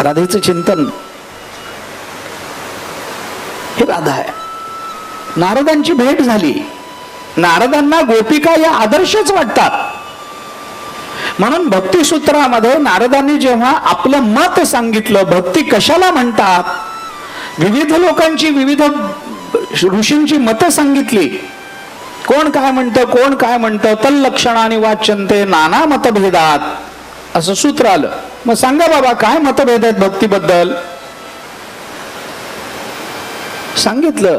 राधेचं चिंतन हे राधा आहे. नारदांची भेट झाली. नारदांना गोपिका या आदर्शच वाटतात. म्हणून भक्तिसूत्रामध्ये नारदांनी जेव्हा आपलं मत सांगितलं, भक्ती कशाला म्हणतात, विविध लोकांची विविध ऋषींची मतं सांगितली. कोण काय म्हणतं, कोण काय म्हणतं, तल्लक्षणाने वाच्यन्ते नाना मतभेदात, असं सूत्र आलं. मग सांगा बाबा काय मतभेद आहेत भक्तीबद्दल. सांगितलं,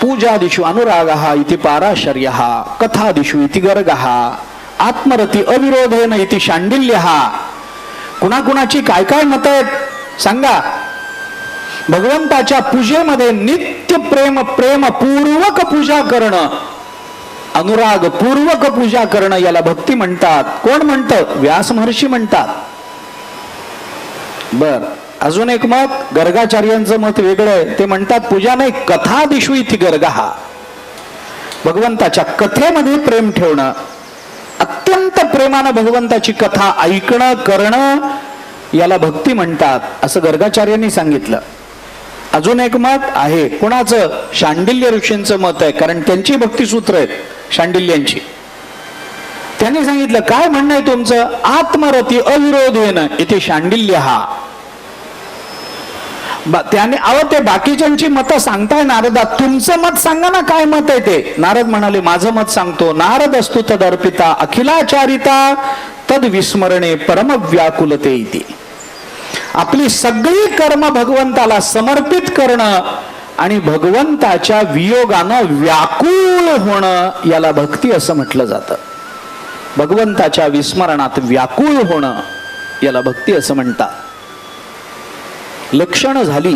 पूजादिषु अनुरागः इति पाराशर्यः, कथादिषु इति गर्गः, आत्मरती अविरोधेन इति शांडिल्यः. कुणाकुणाची काय काय मत आहेत सांगा. भगवंताच्या पूजेमध्ये नित्य प्रेम पूर्वक पूजा करणं, अनुराग पूर्वक पूजा करणं याला भक्ती म्हणतात. कोण म्हणतं? व्यास महर्षी म्हणतात. बर, अजून एक मत, गर्गाचार्यांचं मत वेगळं आहे. ते म्हणतात पूजा नाही, कथादिषु इति गर्गः. भगवंताच्या कथेमध्ये प्रेम ठेवणं, अत्यंत प्रेमानं भगवंताची कथा ऐकणं करणं याला भक्ती म्हणतात, असं गर्गाचार्यांनी सांगितलं. अजून एक मत आहे, कोणाचं? शांडिल्य ऋषींचं मत आहे, कारण त्यांची भक्तिसूत्र आहेत शांडिल्यांची. त्यांनी सांगितलं, काय म्हणणं आहे तुमचं? आत्मरती अविरोधेन इथे शांडिल्य हा. त्याने अहो ते बाकीच्यांची मतं सांगताय नारदा, तुमचं मत सांगा ना, काय मत आहे ते. नारद म्हणाले, माझं मत सांगतो. नारद असतो तद अर्पिता अखिलाचारिता तद विस्मरणे परम व्याकुलते इति. आपली सगळी कर्म भगवंताला समर्पित करणं आणि भगवंताच्या वियोगानं व्याकुळ होणं याला भक्ती असं म्हटलं जातं. भगवंताच्या विस्मरणात व्याकुळ होणं याला भक्ती असं म्हणतात. लक्षणं झाली,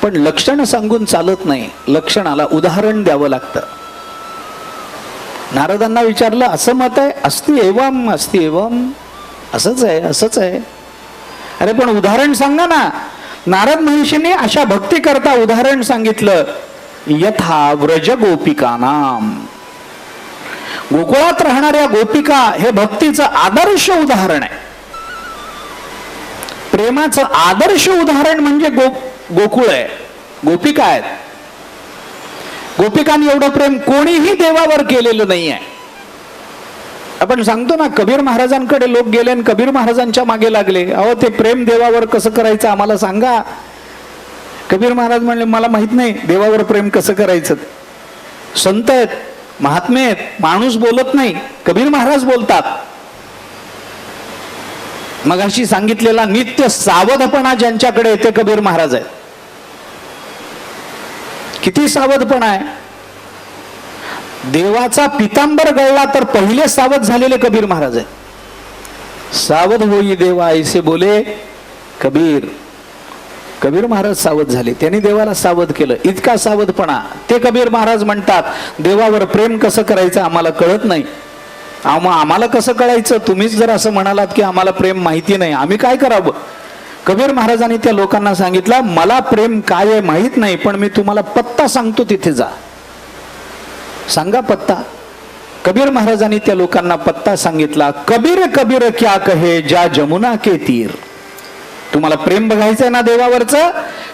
पण लक्षण सांगून चालत नाही, लक्षणाला उदाहरण द्यावं लागतं. नारदांना विचारलं, असं मत आहे? अस्ति एवम अस्ति एवम, असंच आहे असंच आहे. अरे पण उदाहरण सांगा ना. नारद महर्षींनी अशा भक्ती करता उदाहरण सांगितलं. यथा व्रज गोपिकानाम, गोकुळात राहणाऱ्या गोपिका हे भक्तीचं आदर्श उदाहरण आहे. प्रेमाचं आदर्श उदाहरण म्हणजे गोकुळ आहे, गोपिका आहेत. गोपिकांनी एवढं प्रेम कोणीही देवावर केलेलं नाही आहे. आपण सांगतो ना, कबीर महाराजांकडे लोक गेले आणि कबीर महाराजांच्या मागे लागले. अहो ते प्रेम देवावर कसं करायचं आम्हाला सांगा. कबीर महाराज म्हणले, मला माहित नाही देवावर प्रेम कसं करायचं. संत आहेत, महात्मे आहेत, माणूस बोलत नाही, कबीर महाराज बोलतात. मगाशी सांगितलेला नित्य सावधपणा ज्यांच्याकडे येते कबीर महाराज आहेत. किती सावधपणा आहे. देवाचा पितांबर गळला तर पहिले सावध झालेले कबीर महाराज आहेत. सावध होई देवा ऐसे बोले कबीर. कबीर महाराज सावध झाले, त्यांनी देवाला सावध केलं. इतका सावधपणा. ते कबीर महाराज म्हणतात, देवावर प्रेम कसं करायचं आम्हाला कळत नाही. आम्हाला कसं कळायचं? तुम्हीच जर असं म्हणालात की आम्हाला प्रेम माहिती नाही, आम्ही काय करावं? कबीर महाराजांनी त्या लोकांना सांगितलं, मला प्रेम काय आहे माहित नाही, पण मी तुम्हाला पत्ता सांगतो, तिथे जा, सांगा पत्ता. कबीर महाराजांनी त्या लोकांना पत्ता सांगितला. कबीर कबीर क्या कहे जा जमुना के तीर. तुम्हाला प्रेम बघायचंय ना देवावरचं,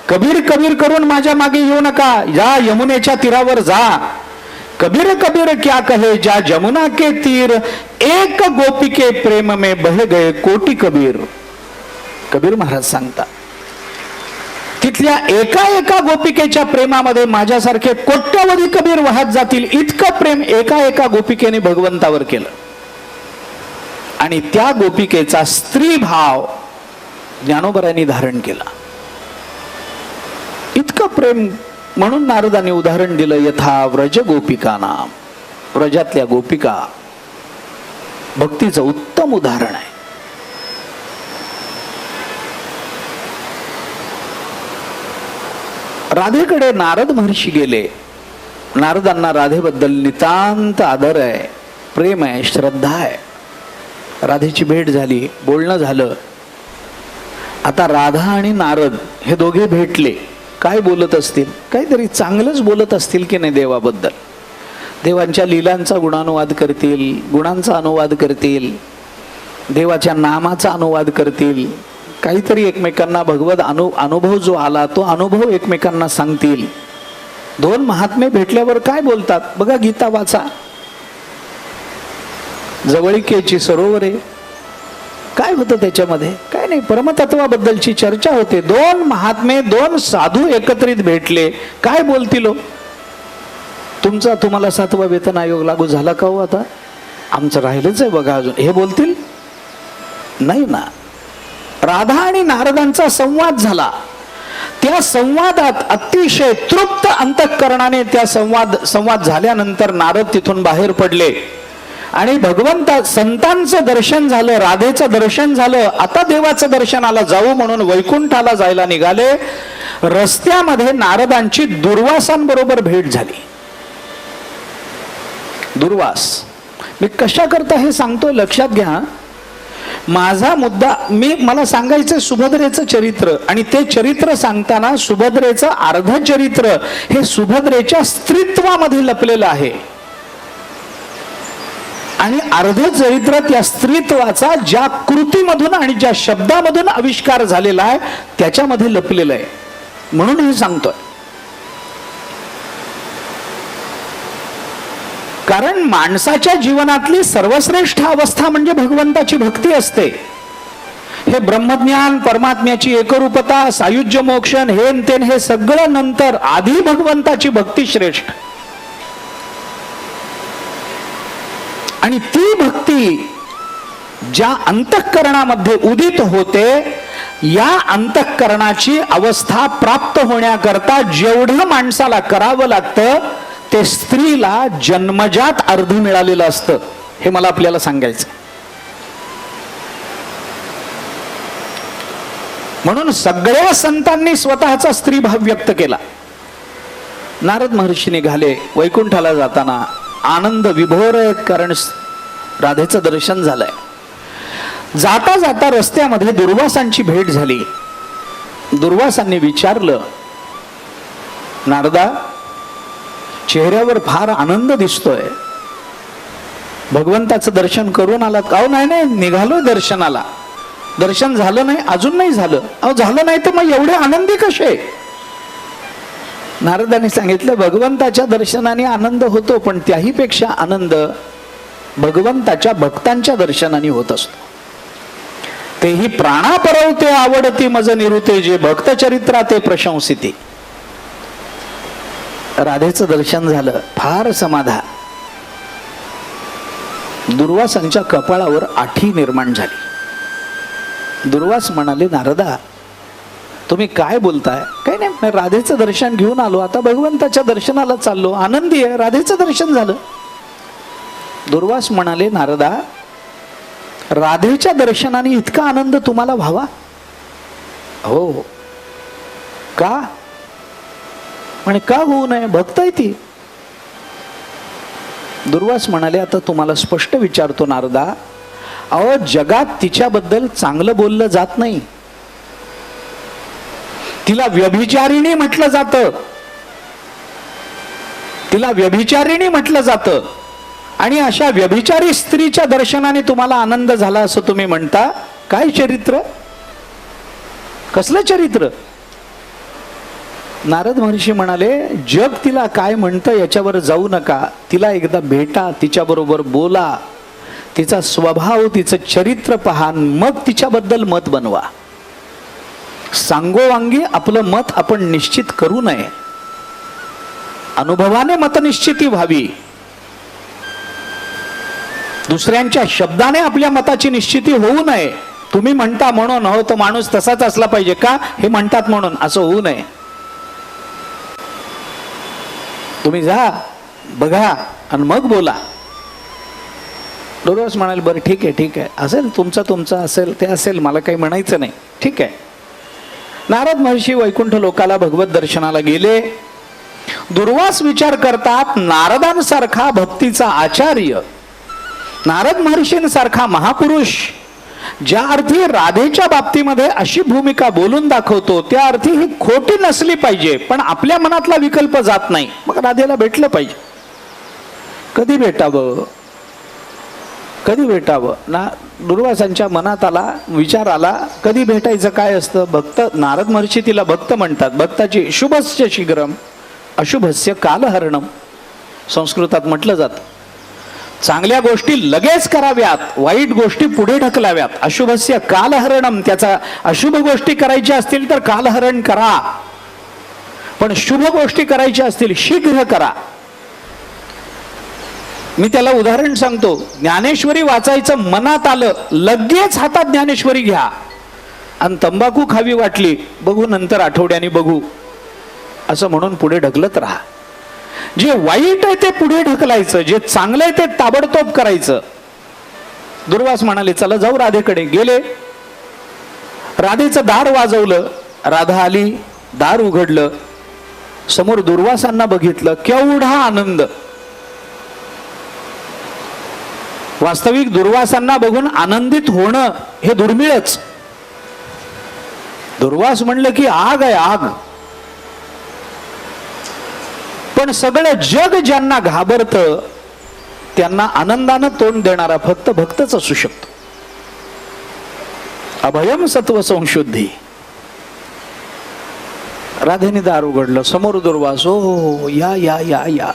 कबीर कबीर करून माझ्या मागे येऊ नका, या यमुनेच्या तीरावर जा. कबीर कबीर क्या कहे जा जमुना के तीर, एक गोपी के प्रेम में बह गए कोटी कबीर. कबीर महाराज सांगतात, तिथल्या एका एका गोपिकेच्या प्रेमामध्ये माझ्यासारखे कोट्यावधी कबीर वाहत जातील. इतकं प्रेम एका एका गोपिकेने भगवंतावर केलं. आणि त्या गोपिकेचा स्त्री भाव ज्ञानोबरांनी धारण केला. इतकं प्रेम. म्हणून नारदांनी उदाहरण दिलं, यथा व्रज गोपिकानाम. व्रजातल्या गोपिका भक्तीचं उत्तम उदाहरण आहे. राधेकडे नारद महर्षी गेले. नारदांना राधेबद्दल नितांत आदर आहे, प्रेम आहे, श्रद्धा आहे. राधेची भेट झाली, बोलणं झालं. आता राधा आणि नारद हे दोघे भेटले. काय बोलत असतील? काहीतरी चांगलंच बोलत असतील की नाही देवाबद्दल. देवांच्या लीलांचा गुणानुवाद करतील, गुणांचा अनुवाद करतील. देवाच्या नामाचा अनुवाद करतील, काहीतरी एकमेकांना भगवत अनुभव जो आला तो अनुभव एकमेकांना सांगतील. दोन महात्मे भेटल्यावर काय बोलतात बघा, गीता वाचा. जवळिकेची सरोवरे, काय होतं त्याच्यामध्ये? काय नाही, परमतत्वाबद्दलची चर्चा होते. दोन महात्मे, दोन साधू एकत्रित भेटले, काय बोलतील? तुम्हाला 7वा वेतन आयोग लागू झाला का हो? आता आमचं राहिलंच आहे बघा अजून, हे बोलतील? नाही ना. राधा आणि नारदांचा संवाद झाला. त्या संवादात अतिशय तृप्त अंतःकरणाने त्या संवाद झाल्यानंतर नारद तिथून बाहेर पडले आणि भगवंता संतांचं दर्शन झालं, राधेचं दर्शन झालं. आता देवाचं दर्शनाला जाऊ म्हणून वैकुंठाला जायला निघाले. रस्त्यामध्ये नारदांची दुर्वासांबरोबर भेट झाली. दुर्वास, मी कशा करता हे सांगतोय लक्षात घ्या. माझा मुद्दा, मला सांगायचं सुभद्रेचं चरित्र, आणि ते चरित्र सांगताना सुभद्रेचं अर्ध चरित्र हे सुभद्रेच्या स्त्रीत्वामध्ये लपलेलं आहे आणि अर्ध चरित्र त्या स्त्रीत्वाचा ज्या कृतीमधून आणि ज्या शब्दामधून आविष्कार झालेला आहे त्याच्यामध्ये लपलेलं आहे. म्हणून हे सांगतोय. कारण माणसाच्या जीवनातली सर्वश्रेष्ठ अवस्था म्हणजे भगवंताची भक्ती असते. हे ब्रह्मज्ञान, परमात्म्याची एकरूपता, सायुज्य मोक्षण, हे सगळं नंतर, आधी भगवंताची भक्ती श्रेष्ठ. आणि ती भक्ती ज्या अंतःकरणामध्ये उदित होते, या अंतःकरणाची अवस्था प्राप्त होण्याकरता जेवढं माणसाला करावं लागतं ते स्त्रीला जन्मजात अर्ध मिळालेलं असतं. हे मला आपल्याला सांगायचं. म्हणून सगळ्या संतांनी स्वतःचा स्त्रीभाव व्यक्त केला. नारद महर्षी निघाले वैकुंठाला जाताना आनंद विभोर आहे, कारण राधेचं दर्शन झालंय. जाता जाता रस्त्यामध्ये दुर्वासांची भेट झाली. दुर्वासांनी विचारलं, नारदा, चेहऱ्यावर फार आनंद दिसतोय, भगवंताचं दर्शन करून आलात का? नाही, निघालोय दर्शनाला. दर्शन झालं नाही? अजून नाही झालं. झालं नाही तर मग एवढे आनंदी कसे? नारदांनी सांगितलं, भगवंताच्या दर्शनाने आनंद होतो, पण त्याही पेक्षा आनंद भगवंताच्या भक्तांच्या दर्शनाने होत असतो. तेही प्राणापरवते आवडती मज निरुते, जे भक्त चरित्रा ते प्रशंसिते. राधेचं दर्शन झालं, फार समाधान. दुर्वासांच्या कपाळावर आठी निर्माण झाली. दुर्वास म्हणाले, नारदा, तुम्ही काय बोलताय? काही नाही, राधेचं दर्शन घेऊन आलो, आता भगवंताच्या दर्शनाला चाललो, आनंदी आहे, राधेचं दर्शन झालं. दुर्वास म्हणाले, नारदा, राधेच्या दर्शनाने इतका आनंद तुम्हाला व्हावा? हो. का? म्हणे, का होऊ नये, भक्त आहे ती. दुर्वास म्हणाले, आता तुम्हाला स्पष्ट विचारतो नारदा, अहो, जगात तिच्याबद्दल चांगलं बोललं जात नाही. तिला व्यभिचारिणी म्हटलं जातं, तिला व्यभिचारिणी म्हटलं जातं. आणि अशा व्यभिचारी स्त्रीच्या दर्शनाने तुम्हाला आनंद झाला असं तुम्ही म्हणता? काय चरित्र? कसलं चरित्र? नारद महर्षी म्हणाले, जग तिला काय म्हणतं याच्यावर जाऊ नका, तिला एकदा भेटा, तिच्याबरोबर बोला, तिचा स्वभाव, तिचं चरित्र पहा, मग तिच्याबद्दल मत बनवा. सांगोवांगी आपलं मत आपण निश्चित करू नये. अनुभवाने मतनिश्चिती व्हावी. दुसऱ्यांच्या शब्दाने आपल्या मताची निश्चिती होऊ नये. तुम्ही म्हणता म्हणून हो तो माणूस तसाच असला पाहिजे का, हे म्हणतात म्हणून असं होऊ नये. तुम्ही जा, बघा आणि मग बोला. दुर्वास म्हणाले, बरं ठीक आहे, असेल तुमचा असेल ते असेल, मला काही म्हणायचं नाही, ठीक आहे. नारद महर्षी वैकुंठ लोकाला भगवत दर्शनाला गेले. दुर्वास विचार करतात, नारदांसारखा भक्तीचा आचार्य, नारद महर्षींसारखा महापुरुष ज्या अर्थी राधेच्या बाबतीमध्ये अशी भूमिका बोलून दाखवतो, त्या अर्थी ही खोटी नसली पाहिजे, पण आपल्या मनातला विकल्प जात नाही. मग राधेला भेटलं पाहिजे. कधी भेटावं, कधी भेटावं ना. दुर्वासांच्या मनात आला, विचार आला, कधी भेटायचं काय असतं. भक्त नारद महर्षी तिला भक्त म्हणतात. भक्ताची शुभस्य शीघ्रम अशुभस्य कालहरणम संस्कृतात म्हटलं जातं. चांगल्या गोष्टी लगेच कराव्यात, वाईट गोष्टी पुढे ढकलाव्यात. अशुभस्य कालहरणम, त्याचा अशुभ गोष्टी करायच्या असतील तर कालहरण करा, पण शुभ गोष्टी करायच्या असतील शीघ्र करा. मी त्याला उदाहरण सांगतो. ज्ञानेश्वरी वाचायचं मनात आलं, लगेच हातात ज्ञानेश्वरी घ्या. आणि तंबाखू खावी वाटली, बघू नंतर आठवड्याने बघू असं म्हणून पुढे ढकलत राहा. जे वाईट आहे ते पुढे ढकलायचं, जे चांगलं आहे ते ताबडतोब करायचं. दुर्वास म्हणाले चला जाऊ राधेकडे. गेले, राधेचं दार वाजवलं. राधा आली, दार उघडलं. समोर दुर्वासांना बघितलं. केवढा आनंद. वास्तविक दुर्वासांना बघून आनंदित होणं हे दुर्मिळच. दुर्वास म्हणलं की आग आहे, आग. पण सगळं जग ज्यांना घाबरतं त्यांना आनंदानं तोंड देणारा फक्त भक्तच असू शकतो. अभयम सत्व संशुद्धी. राधेने दार उघडलं. समोर दुर्वास. हो, या या या या.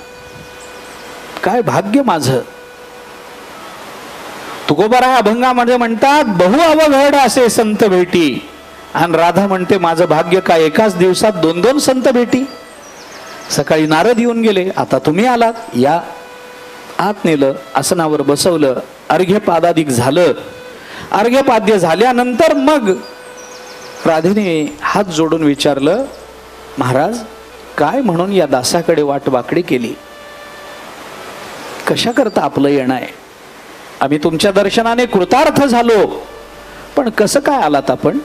काय भाग्य माझं. तुकोबाराय अभंगामध्ये म्हणतात बहु अवघड असे संत भेटी. आणि राधा म्हणते माझं भाग्य काय, एकाच दिवसात 2-2 संत भेटी. सकाळी नारद येऊन गेले, आता तुम्ही आलात, या. आत नेलं, आसनावर बसवलं, अर्घ्यपादादिक झालं. अर्घ्यपाद्य झाल्यानंतर मग राधेने हात जोडून विचारलं, महाराज काय म्हणून या दासाकडे वाट वाकडी केली, कशा करता आपलं येणं आहे. आम्ही तुमच्या दर्शनाने कृतार्थ झालो, पण कसं काय आलात आपण.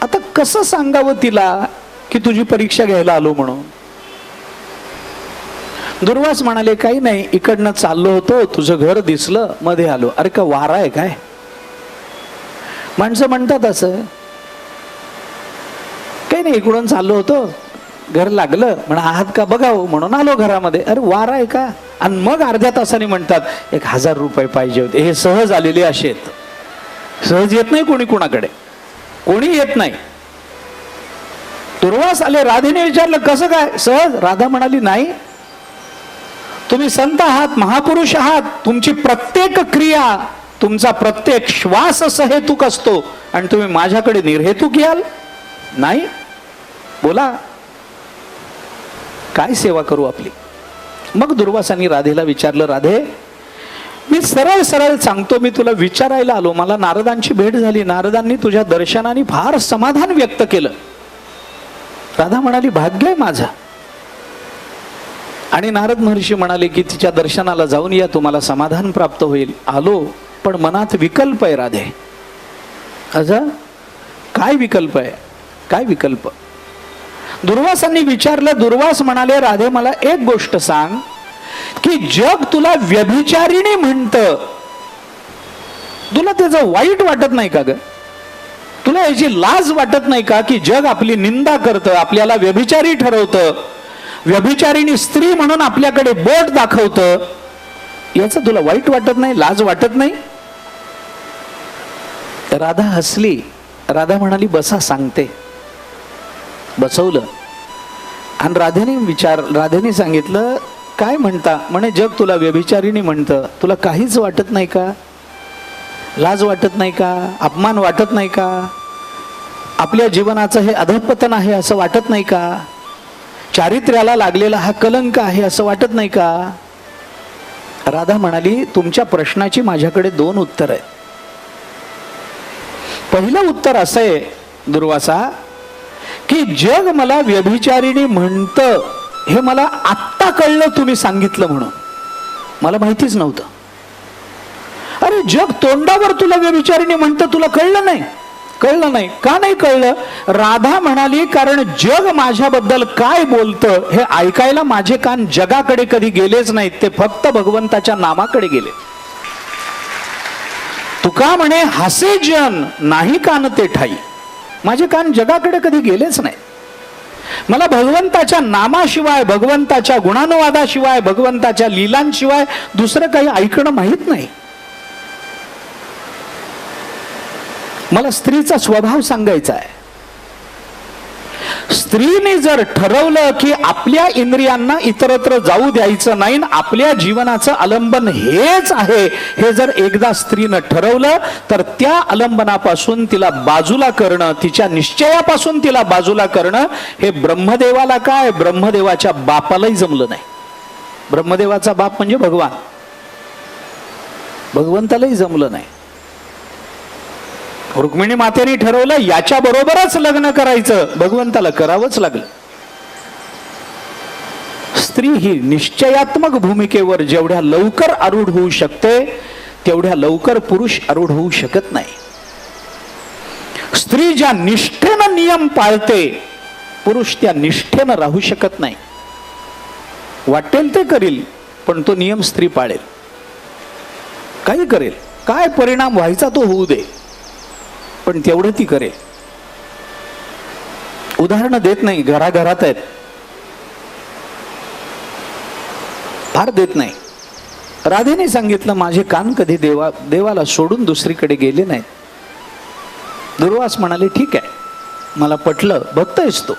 आता कसं सांगावं तिला की तुझी परीक्षा घ्यायला आलो म्हणून. दुर्वास म्हणाले काही नाही, इकडनं चाललो होतो, तुझं घर दिसलं, मध्ये आलो. अरे का वारा आहे काय. माणसं म्हणतात असं. काही नाही, इकडून चाललो होतो, घर लागलं म्हणा आहात का बघावं म्हणून आलो घरामध्ये. अरे वारा आहे का. आणि मग अर्ध्या तासाने म्हणतात 1000 रुपये पाहिजे होते. हे सहज आलेले असे आहेत. सहज येत नाही कोणी कोणाकडे, कोणी येत नाही. दुर्वास आले. राधेने विचारलं कसं काय सहज. राधा म्हणाली नाही, तुम्ही संत आहात, महापुरुष आहात, तुमची प्रत्येक क्रिया, तुमचा प्रत्येक श्वास सहेतुक असतो आणि तुम्ही माझ्याकडे निर्हेतुक याल. नाही, बोला काय सेवा करू आपली. मग दुर्वासांनी राधेला विचारलं, राधे मी सरळ सरळ सांगतो, मी तुला विचारायला आलो. मला नारदांची भेट झाली, नारदांनी तुझ्या दर्शनाने फार समाधान व्यक्त केलं. राधा म्हणाली भाग्य आहे माझं. आणि नारद महर्षी म्हणाले की तिच्या दर्शनाला जाऊन या, तुम्हाला समाधान प्राप्त होईल. आलो, पण मनात विकल्प आहे राधे. असं काय विकल्प आहे, काय विकल्प. दुर्वासांनी विचारलं. दुर्वास म्हणाले राधे मला एक गोष्ट सांग की जग तुला व्यभिचारिणी म्हणतं, तुला त्याचं वाईट वाटत नाही का ग. तुला याची लाज वाटत नाही का की जग आपली निंदा करतं, आपल्याला व्यभिचारी ठरवतं, व्यभिचारिणी स्त्री म्हणून आपल्याकडे बोट दाखवतं. याचं तुला वाईट वाटत नाही, लाज वाटत नाही. राधा हसली. राधा म्हणाली बसा सांगते. बसवलं. आणि राधेने सांगितलं काय म्हणता. म्हणे जग तुला व्यभिचारिणी म्हणतं, तुला काहीच वाटत नाही का, लाज वाटत नाही का, अपमान वाटत नाही का, आपल्या जीवनाचं हे अधःपतन आहे असं वाटत नाही का, चारित्र्याला लागलेला हा कलंक आहे असं वाटत नाही का. राधा म्हणाली तुमच्या प्रश्नाची माझ्याकडे 2 उत्तर आहेत. पहिलं उत्तर असं आहे दुर्वासा की जग मला व्यभिचारिणी म्हणतं हे मला आत्ता कळलं, तुम्ही सांगितलं म्हणून. मला माहितीच नव्हतं. अरे जग तोंडावर तुला व्यभिचारिणी म्हणतं, तुला कळलं नाही. कळलं नाही का. नाही कळलं. राधा म्हणाली कारण जग माझ्याबद्दल काय बोलतं हे ऐकायला माझे कान जगाकडे कधी गेलेच नाहीत, ते फक्त भगवंताच्या नामाकडे गेले. तुका म्हणे हासे जन नाही कान ते ठाई. माझे कान जगाकडे कधी गेलेच नाही. मला भगवंताच्या नामाशिवाय, भगवंताच्या गुणानुवादाशिवाय, भगवंताच्या लीलांशिवाय दुसरं काही ऐकणं माहित नाही. मला स्त्रीचा स्वभाव सांगायचा आहे. स्त्रीने जर ठरवलं की आपल्या इंद्रियांना इतरत्र जाऊ द्यायचं नाही, आपल्या जीवनाचं आलंबन हेच आहे, हे जर एकदा स्त्रीनं ठरवलं तर त्या आलंबनापासून तिला बाजूला करणं, तिच्या निश्चयापासून तिला बाजूला करणं, हे ब्रह्मदेवाला काय, ब्रह्मदेवाच्या बापालाही जमलं नाही. ब्रह्मदेवाचा बाप म्हणजे भगवान, भगवंतालाही जमलं नाही. रुक्मिणी मातेने ठरवलं याच्या बरोबरच लग्न करायचं, भगवंताला करावंच लागलं. स्त्री ही निश्चयात्मक भूमिकेवर जेवढ्या लवकर आरूढ होऊ शकते तेवढ्या लवकर पुरुष आरूढ होऊ शकत नाही. स्त्री ज्या निष्ठेनं नियम पाळते, पुरुष त्या निष्ठेनं राहू शकत नाही. वाटेल ते करील पण तो नियम स्त्री पाळेल, काही करेल, काय परिणाम व्हायचा तो होऊ दे, पण तेवढं ती करेल. उदाहरणं देत नाही, घराघरात आहेत, फार देत नाही. राधेने सांगितलं माझे कान कधी देवाला सोडून दुसरीकडे गेले नाहीत. दुर्वास म्हणाले ठीक आहे, मला पटलं, भक्त आहेस तू,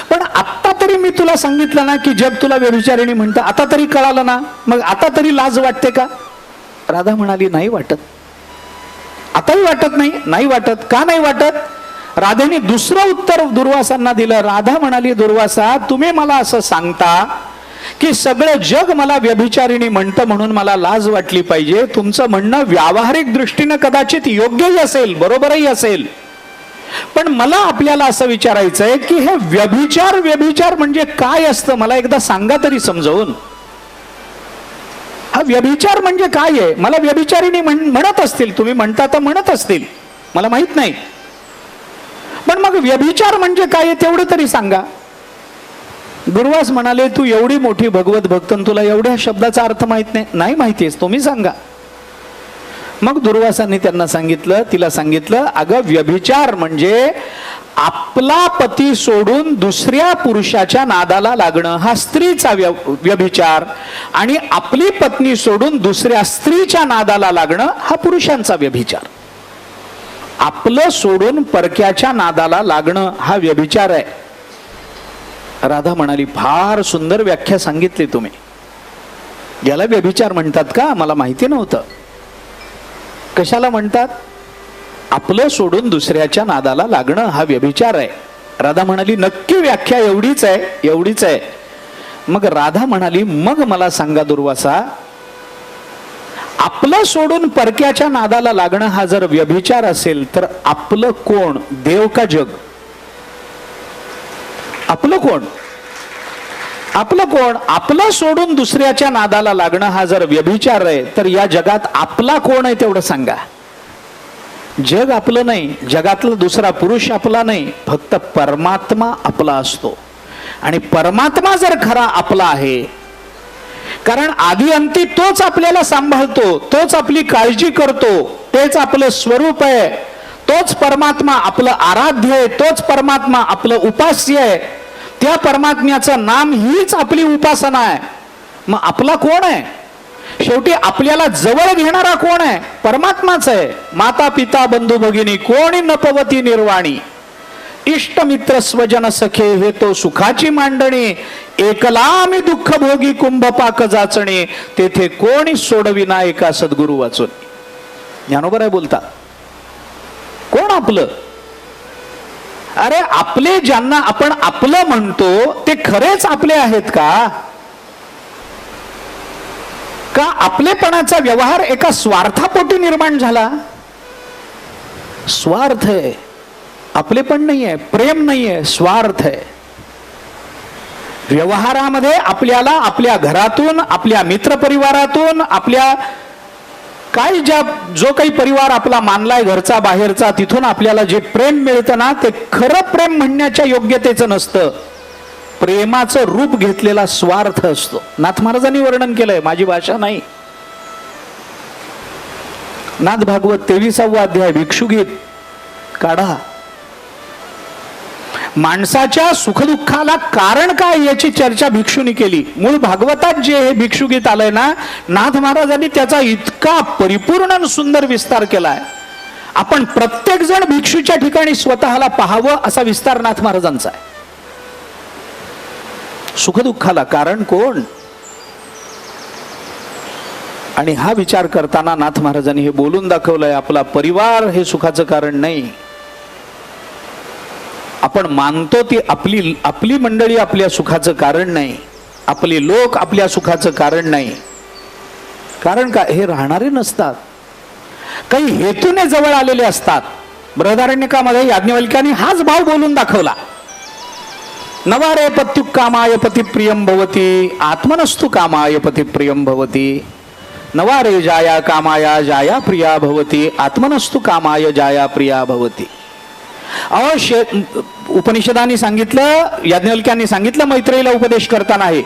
पण आता तरी मी तुला सांगितलं ना की जग तुला व्यभिचारिणी म्हणतं, आता तरी कळालं ना, मग आता तरी लाज वाटते का? राधा म्हणाली नाही वाटत. आताही वाटत नाही? नाही वाटत. का नाही वाटत? राधेने दुसरं उत्तर दुर्वासांना दिलं. राधा म्हणाली दुर्वासा, तुम्ही मला असं सांगता की सगळं जग मला व्यभिचारिणी म्हणतं म्हणून मला लाज वाटली पाहिजे. तुमचं म्हणणं व्यावहारिक दृष्टीनं कदाचित योग्यही असेल, बरोबरही असेल, पण मला आपल्याला असं विचारायचंय की हे व्यभिचार म्हणजे काय असतं, मला एकदा सांगा तरी समजावून. हा व्यभिचार म्हणजे काय आहे? मला व्यभिचारिणी म्हणत असतील, तुम्ही म्हणता तर म्हणत असतील, मला माहित नाही, पण मग व्यभिचार म्हणजे काय आहे तेवढं तरी सांगा. दुर्वास म्हणाले तू एवढी मोठी भगवत भक्त, तुला एवढ्या शब्दाचा अर्थ माहित नाही? नाही माहितीयस, तुम्ही सांगा. मग दुर्वासांनी त्यांना सांगितलं, तिला सांगितलं, अगं व्यभिचार म्हणजे आपला पती सोडून दुसऱ्या पुरुषाच्या नादाला लागणं हा स्त्रीचा व्यभिचार, आणि आपली पत्नी सोडून दुसऱ्या स्त्रीच्या नादाला लागणं हा पुरुषांचा व्यभिचार. आपलं सोडून परक्याच्या नादाला लागणं हा व्यभिचार आहे. राधा म्हणाली फार सुंदर व्याख्या सांगितली तुम्ही, याला व्यभिचार म्हणतात का? मला माहिती नव्हतं. कशाला म्हणतात? आपलं सोडून दुसऱ्याच्या नादाला लागणं हा व्यभिचार आहे. राधा म्हणाली नक्की व्याख्या एवढीच आहे, एवढीच आहे. मग राधा म्हणाली मग मला सांगा दुर्वासा, आपलं सोडून परक्याच्या नादाला लागणं हा जर व्यभिचार असेल तर आपलं कोण, देव का जग? आपलं कोण? आपलं कोण? आपलं सोडून दुसऱ्याच्या नादाला लागणं हा जर व्यभिचार आहे तर या जगात आपला कोण आहे तेवढं सांगा. जग आपलं नाही, जगातला दुसरा पुरुष आपला नाही, फक्त परमात्मा आपला असतो. आणि परमात्मा जर खरा आपला आहे, कारण आधी अंती तोच आपल्याला सांभाळतो, तोच आपली काळजी करतो, तेच आपलं स्वरूप आहे, तोच परमात्मा आपलं आराध्य आहे, तोच परमात्मा आपलं उपास्य आहे, त्या परमात्म्याचं नाम हीच आपली उपासना आहे. मग आपला कोण आहे? शेवटी आपल्याला जवळ घेणारा कोण आहे? परमात्माच आहे. माता पिता बंधू भगिनी कोणी नपवती निर्वाणी, इष्ट मित्र स्वजन सखे हे तो सुखाची मांडणी, एकला आम्ही दुःख भोगी कुंभपाक जाचणे, तेथे कोणी सोडविना एका सद्गुरु वाचून. ज्ञानोबा आहे बोलता. कोण आपलं? अरे आपले ज्यांना आपण आपलं म्हणतो ते खरेच आपले आहेत का? का आपलेपणाचा व्यवहार एका स्वार्थापोटी निर्माण झाला? स्वार्थ आहे, आपलेपण नाहीये, प्रेम नाहीये, स्वार्थ आहे. व्यवहारामध्ये आपल्याला आपल्या घरातून, आपल्या मित्रपरिवारातून, आपल्या काय जो काही परिवार आपला मानलाय घरचा बाहेरचा, तिथून आपल्याला जे प्रेम मिळतं ना ते खरं प्रेम म्हणण्याच्या योग्यतेचं नसतं. प्रेमाचं रूप घेतलेला स्वार्थ असतो. नाथ महाराजांनी वर्णन केलंय, माझी भाषा नाही. नाथ भागवत 23वा अध्याय भिक्षुगीत काढा. माणसाच्या सुखदुःखाला कारण काय याची चर्चा भिक्षूंनी केली. मूळ भागवतात जे हे भिक्षुगीत आलंय ना, नाथ महाराजांनी त्याचा इतका परिपूर्ण सुंदर विस्तार केलाय. आपण प्रत्येक जण भिक्षूच्या ठिकाणी स्वतःला पाहावं असा विस्तार नाथ महाराजांचा आहे. सुखदुःखाला कारण कोण? आणि हा विचार करताना नाथ महाराजांनी हे बोलून दाखवलंय, आपला परिवार हे सुखाचं कारण नाही. आपण मानतो ती आपली मंडळी आपल्या सुखाचं कारण नाही, आपले लोक आपल्या सुखाचं कारण नाही. कारण का? हे राहणारे नसतात, काही हेतूने जवळ आलेले असतात. बृहदारण्यकामध्ये याज्ञवल्क्याने हाच भाव बोलून दाखवला. नवारे पत्यु कामाय पती प्रियम भवती आत्मनस्तु कामाय पती प्रियम भवती. नवारे जाया कामाया जाया प्रिया भवती आत्मनस्तु कामाय जाया प्रिया भवती. उपनिषदांनी सांगितलं, याज्ञवल्क्यांनी सांगितलं मैत्रेयीला उपदेश करताना आहे,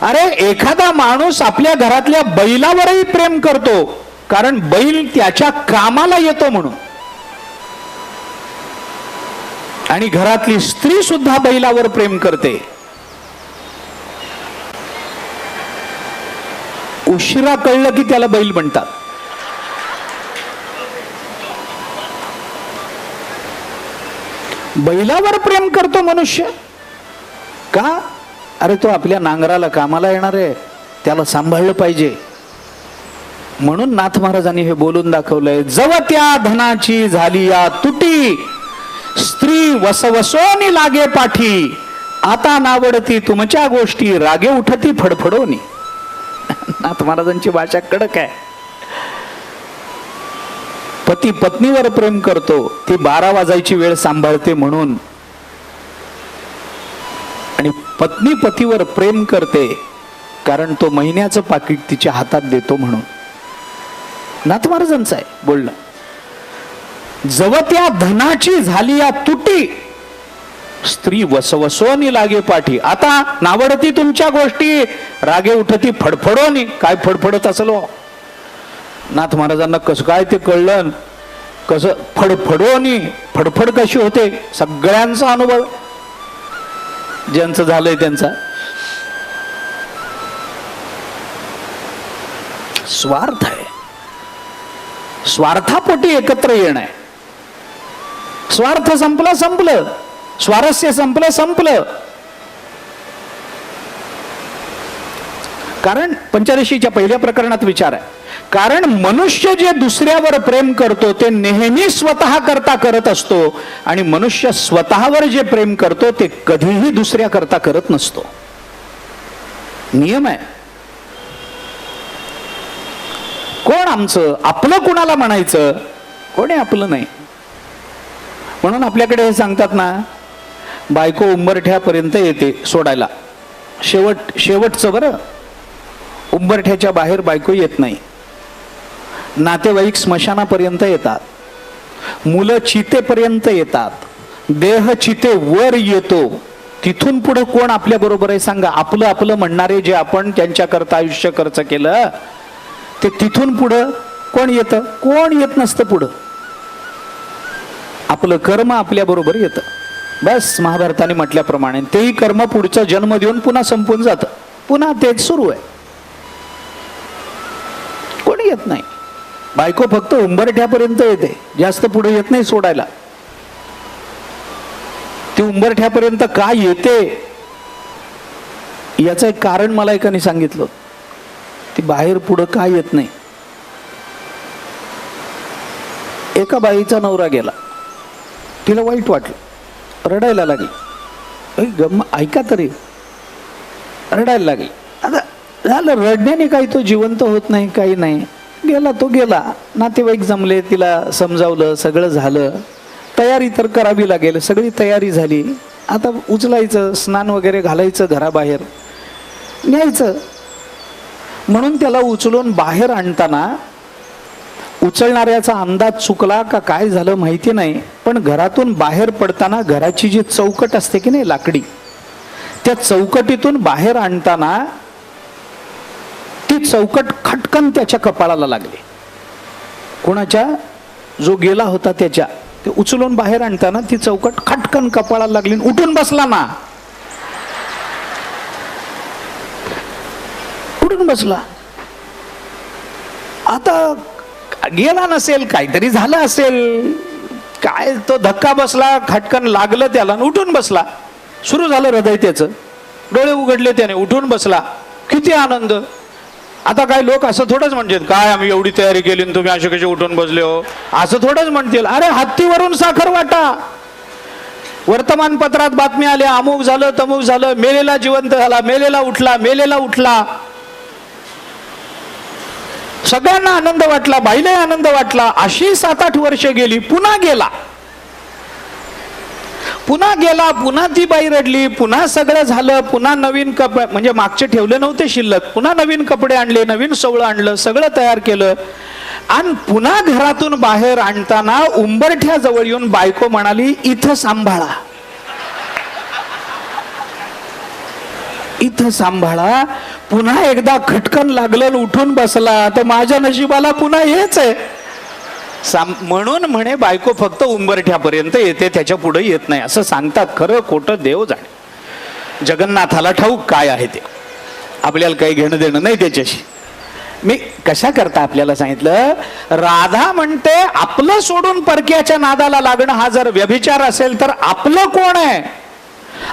अरे एखादा माणूस आपल्या घरातल्या बैलावरही प्रेम करतो, कारण बैल त्याच्या कामाला येतो म्हणून. आणि घरातली स्त्री सुद्धा बैलावर प्रेम करते. उशिरा कळलं की त्याला बैल म्हणतात. बैलावर प्रेम करतो मनुष्य का? अरे तो आपल्या नांगराला कामाला येणार आहे, त्याला सांभाळलं पाहिजे. म्हणून नाथ महाराजांनी हे बोलून दाखवलंय, जव त्या धनाची झाली या तुटी स्त्री वसवसोनी लागे पाठी. आता नावडती तुमच्या गोष्टी रागे उठती फडफडोनी. नाथ महाराजांची भाषा कडक आहे. पती पत्नीवर प्रेम करतो, ती 12 वाजायची वेळ सांभाळते म्हणून. आणि पत्नी पतीवर प्रेम करते कारण तो महिन्याचं पाकिट तिच्या हातात देतो म्हणून. नाथ महाराजांचं आहे बोलणं. जव त्या धनाची झाली या तुटी स्त्री वसवसोनी लागे पाठी. आता नावडती तुमच्या गोष्टी रागे उठती फडफडोनी. काय फडफडत असलो? नाथ महाराजांना कसं काय ते कळलं, कसं फडफडोनी. फडफड कशी होते? सगळ्यांचा अनुभव ज्यांचं झालंय त्यांचा. स्वार्थ आहे, स्वार्थापोटी एकत्र येणं आहे. स्वार्थ संपला संपलं, स्वारस्य संपलं संपलं. कारण पंचदशीच्या पहिल्या प्रकरणात विचार आहे, कारण मनुष्य जे दुसऱ्यावर प्रेम करतो ते नेहमी स्वतः करता करत असतो, आणि मनुष्य स्वतःवर जे प्रेम करतो ते कधीही दुसऱ्या करता करत नसतो. नियम आहे. कोण आमचं? आपलं कोणाला म्हणायचं? कोणी आपलं नाही. म्हणून आपल्याकडे हे सांगतात ना, बायको उंबरठ्यापर्यंत येते सोडायला, शेवटचं बरं. उंबरठ्याच्या बाहेर बायको येत नाही. नातेवाईक स्मशानापर्यंत येतात, मुलं चितेपर्यंत येतात, देह चितेवर येतो. तिथून पुढे कोण आपल्या बरोबर आहे सांगा? आपलं आपलं म्हणणारे जे आपण त्यांच्याकरता आयुष्य खर्च केलं ते तिथून पुढं कोण येतं? कोण येत नसतं पुढं. आपलं कर्म आपल्या बरोबर येतं. बस महाभारताने म्हटल्याप्रमाणे तेही कर्म पुढचा जन्म देऊन पुन्हा संपून जातं, पुन्हा तेच सुरू आहे. कोणी येत नाही. बायको फक्त उंबरठ्यापर्यंत येते, जास्त पुढे येत नाही सोडायला. ती उंबरठ्यापर्यंत का येते याचं एक कारण मला एकाने सांगितलं. ती बाहेर पुढं का येत नाही? एका बाईचा नवरा गेला, तिला वाईट वाटलं, रडायला लागली. ऐका तरी, रडायला लागली. आता झालं, रडण्याने काही तो जिवंत होत नाही, काही नाही. गेला तो गेला. नातेवाईक जमले, तिला समजावलं, सगळं झालं. तयारी तर करावी लागेल, सगळी तयारी झाली. आता उचलायचं, स्नान वगैरे घालायचं, घराबाहेर न्यायचं. म्हणून त्याला उचलून बाहेर आणताना उचलणाऱ्याचा अंदाज चुकला का काय झालं माहिती नाही, पण घरातून बाहेर पडताना घराची जी चौकट असते की नाही लाकडी, त्या चौकटीतून बाहेर आणताना ती चौकट खटकन त्याच्या कपाळाला लागली. कोणाच्या? जो गेला होता त्याच्या. ते उचलून बाहेर आणताना ती चौकट खटकन कपाळाला लागली. उठून बसला ना, उठून बसला. आता गेला नसेल, काहीतरी झालं असेल, काय तो धक्का बसला, खटकन लागलं त्याला, उठून बसला, सुरू झालं हृदय त्याचं, डोळे उघडले त्याने, उठून बसला, किती आनंद. आता काही लोक असं थोडंच म्हणतात, काय आम्ही एवढी तयारी केली आणि तुम्ही असे कसे उठून बसले हो, असं थोडंच म्हणतील. अरे हत्तीवरून साखर वाटा, वर्तमानपत्रात बातमी आल्या, अमुक झालं तमुक झालं, मेलेला जिवंत झाला, मेलेला उठला, मेलेला उठला. सगळ्यांना आनंद वाटला, बाईलाही आनंद वाटला. अशी 7-8 वर्ष गेली, पुन्हा गेला, पुन्हा ती बाई रडली, पुन्हा सगळं झालं, पुन्हा नवीन कपडे, म्हणजे मागचे ठेवले नव्हते शिल्लक, पुन्हा नवीन कपडे आणले, नवीन सोवळं आणलं, सगळं तयार केलं. आणि पुन्हा घरातून बाहेर आणताना उंबरठ्याजवळ येऊन बायको म्हणाली, इथं सांभाळा, इथं सांभाळा. पुन्हा एकदा खटकन लागलं, उठून बसला, तर माझ्या नशिबाला पुन्हा हेच आहे. म्हणून म्हणे बायको फक्त उंबरठ्यापर्यंत येते, त्याच्या पुढे येत नाही, असं सांगतात. खरं खोटं देव जाणे, जगन्नाथाला ठाऊक काय आहे ते, आपल्याला काही घेणं देणं नाही त्याच्याशी. मी कशा करता आपल्याला सांगितलं, राधा म्हणते आपलं सोडून परक्याच्या नादाला लागणं हा जर व्यभिचार असेल तर आपलं कोण आहे.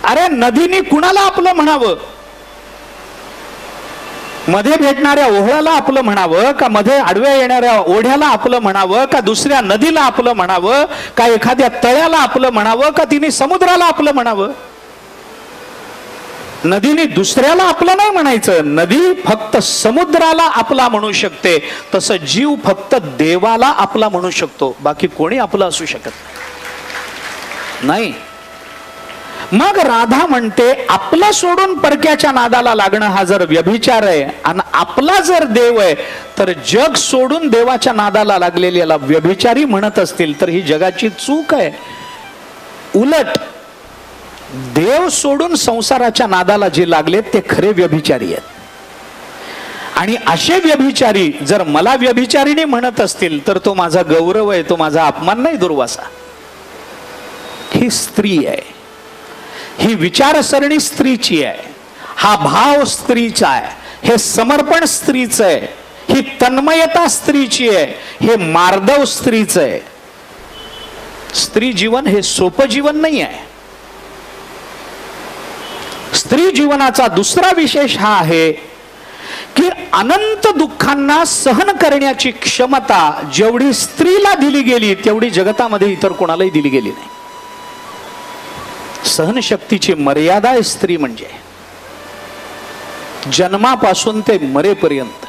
अरे नदीने कुणाला आपलं म्हणावं, मध्ये भेटणाऱ्या ओहळाला आपलं म्हणावं का, मध्ये आडव्या येणाऱ्या ओढ्याला आपलं म्हणावं का, दुसऱ्या नदीला आपलं म्हणावं का, एखाद्या तळ्याला आपलं म्हणावं का, तिने समुद्राला आपलं म्हणावं. नदीने दुसऱ्याला आपलं नाही म्हणायचं, नदी फक्त समुद्राला आपला म्हणू शकते, तसं जीव फक्त देवाला आपला म्हणू शकतो, बाकी कोणी आपलं असू शकत नाही. मग राधा म्हणते आपलं सोडून परक्याच्या नादाला लागणं हा जर व्यभिचार आहे आणि आपला जर देव आहे, तर जग सोडून देवाच्या नादाला लागलेल्याला व्यभिचारी म्हणत असतील तर ही जगाची चूक आहे. उलट देव सोडून संसाराच्या नादाला जे लागलेत ते खरे व्यभिचारी आहेत. आणि असे व्यभिचारी जर मला व्यभिचारीने म्हणत असतील तर तो माझा गौरव आहे, तो माझा अपमान नाही. दुर्वासा ही स्त्री आहे, ही विचारसरणी स्त्रीची आहे, हा भाव स्त्रीचा आहे, हे समर्पण स्त्रीचं आहे, ही तन्मयता स्त्रीची आहे, हे मार्दव स्त्रीचं आहे. स्त्री जीवन हे सोपं जीवन नाही आहे. स्त्री जीवनाचा दुसरा विशेष हा आहे की अनंत दुःखांना सहन करण्याची क्षमता जेवढी स्त्रीला दिली गेली तेवढी जगतामध्ये इतर कोणालाही दिली गेली नाही. सहनशक्तीची मर्यादा आहे स्त्री म्हणजे, जन्मापासून ते मरेपर्यंत.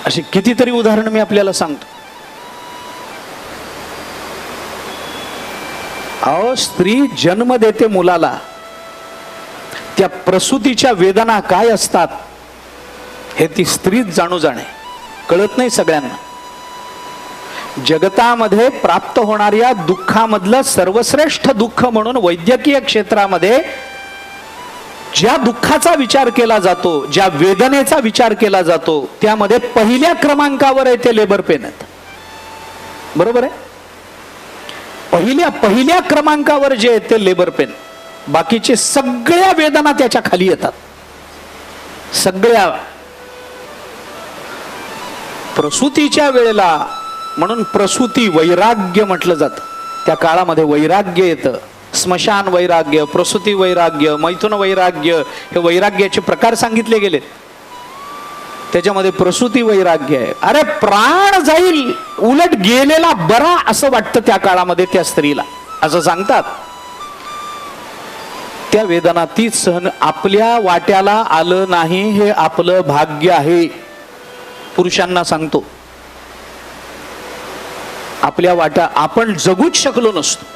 अशी कितीतरी उदाहरण मी आपल्याला सांगतो. अहो स्त्री जन्म देते मुलाला, त्या प्रसूतीच्या वेदना काय असतात हे ती स्त्रीच जाणू जाणे, कळत नाही सगळ्यांना. जगतामध्ये प्राप्त होणाऱ्या दुःखामधलं सर्वश्रेष्ठ दुःख म्हणून वैद्यकीय क्षेत्रामध्ये ज्या दुःखाचा विचार केला जातो, ज्या वेदनेचा विचार केला जातो, त्यामध्ये पहिल्या क्रमांकावर आहे ते लेबर पेन आहेत. बरोबर आहे, पहिल्या क्रमांकावर जे आहे ते लेबर पेन. बाकीचे सगळ्या वेदना त्याच्या खाली येतात. सगळ्या प्रसूतीच्या वेळेला, म्हणून प्रसूती वैराग्य म्हटलं जातं. त्या काळामध्ये वैराग्य येतं, स्मशान वैराग्य, प्रसूती वैराग्य, मैथुन वैराग्य, हे वैराग्याचे प्रकार सांगितले गेले. त्याच्यामध्ये प्रसूती वैराग्य आहे. अरे प्राण जाईल, उलट गेलेला बरा असं वाटतं त्या काळामध्ये त्या स्त्रीला, असं सांगतात. त्या वेदना तीच सहन, आपल्या वाट्याला आलं नाही हे आपलं भाग्य आहे. पुरुषांना सांगतो, आपल्या वाट्या आपण जगूच शकलो नसतो.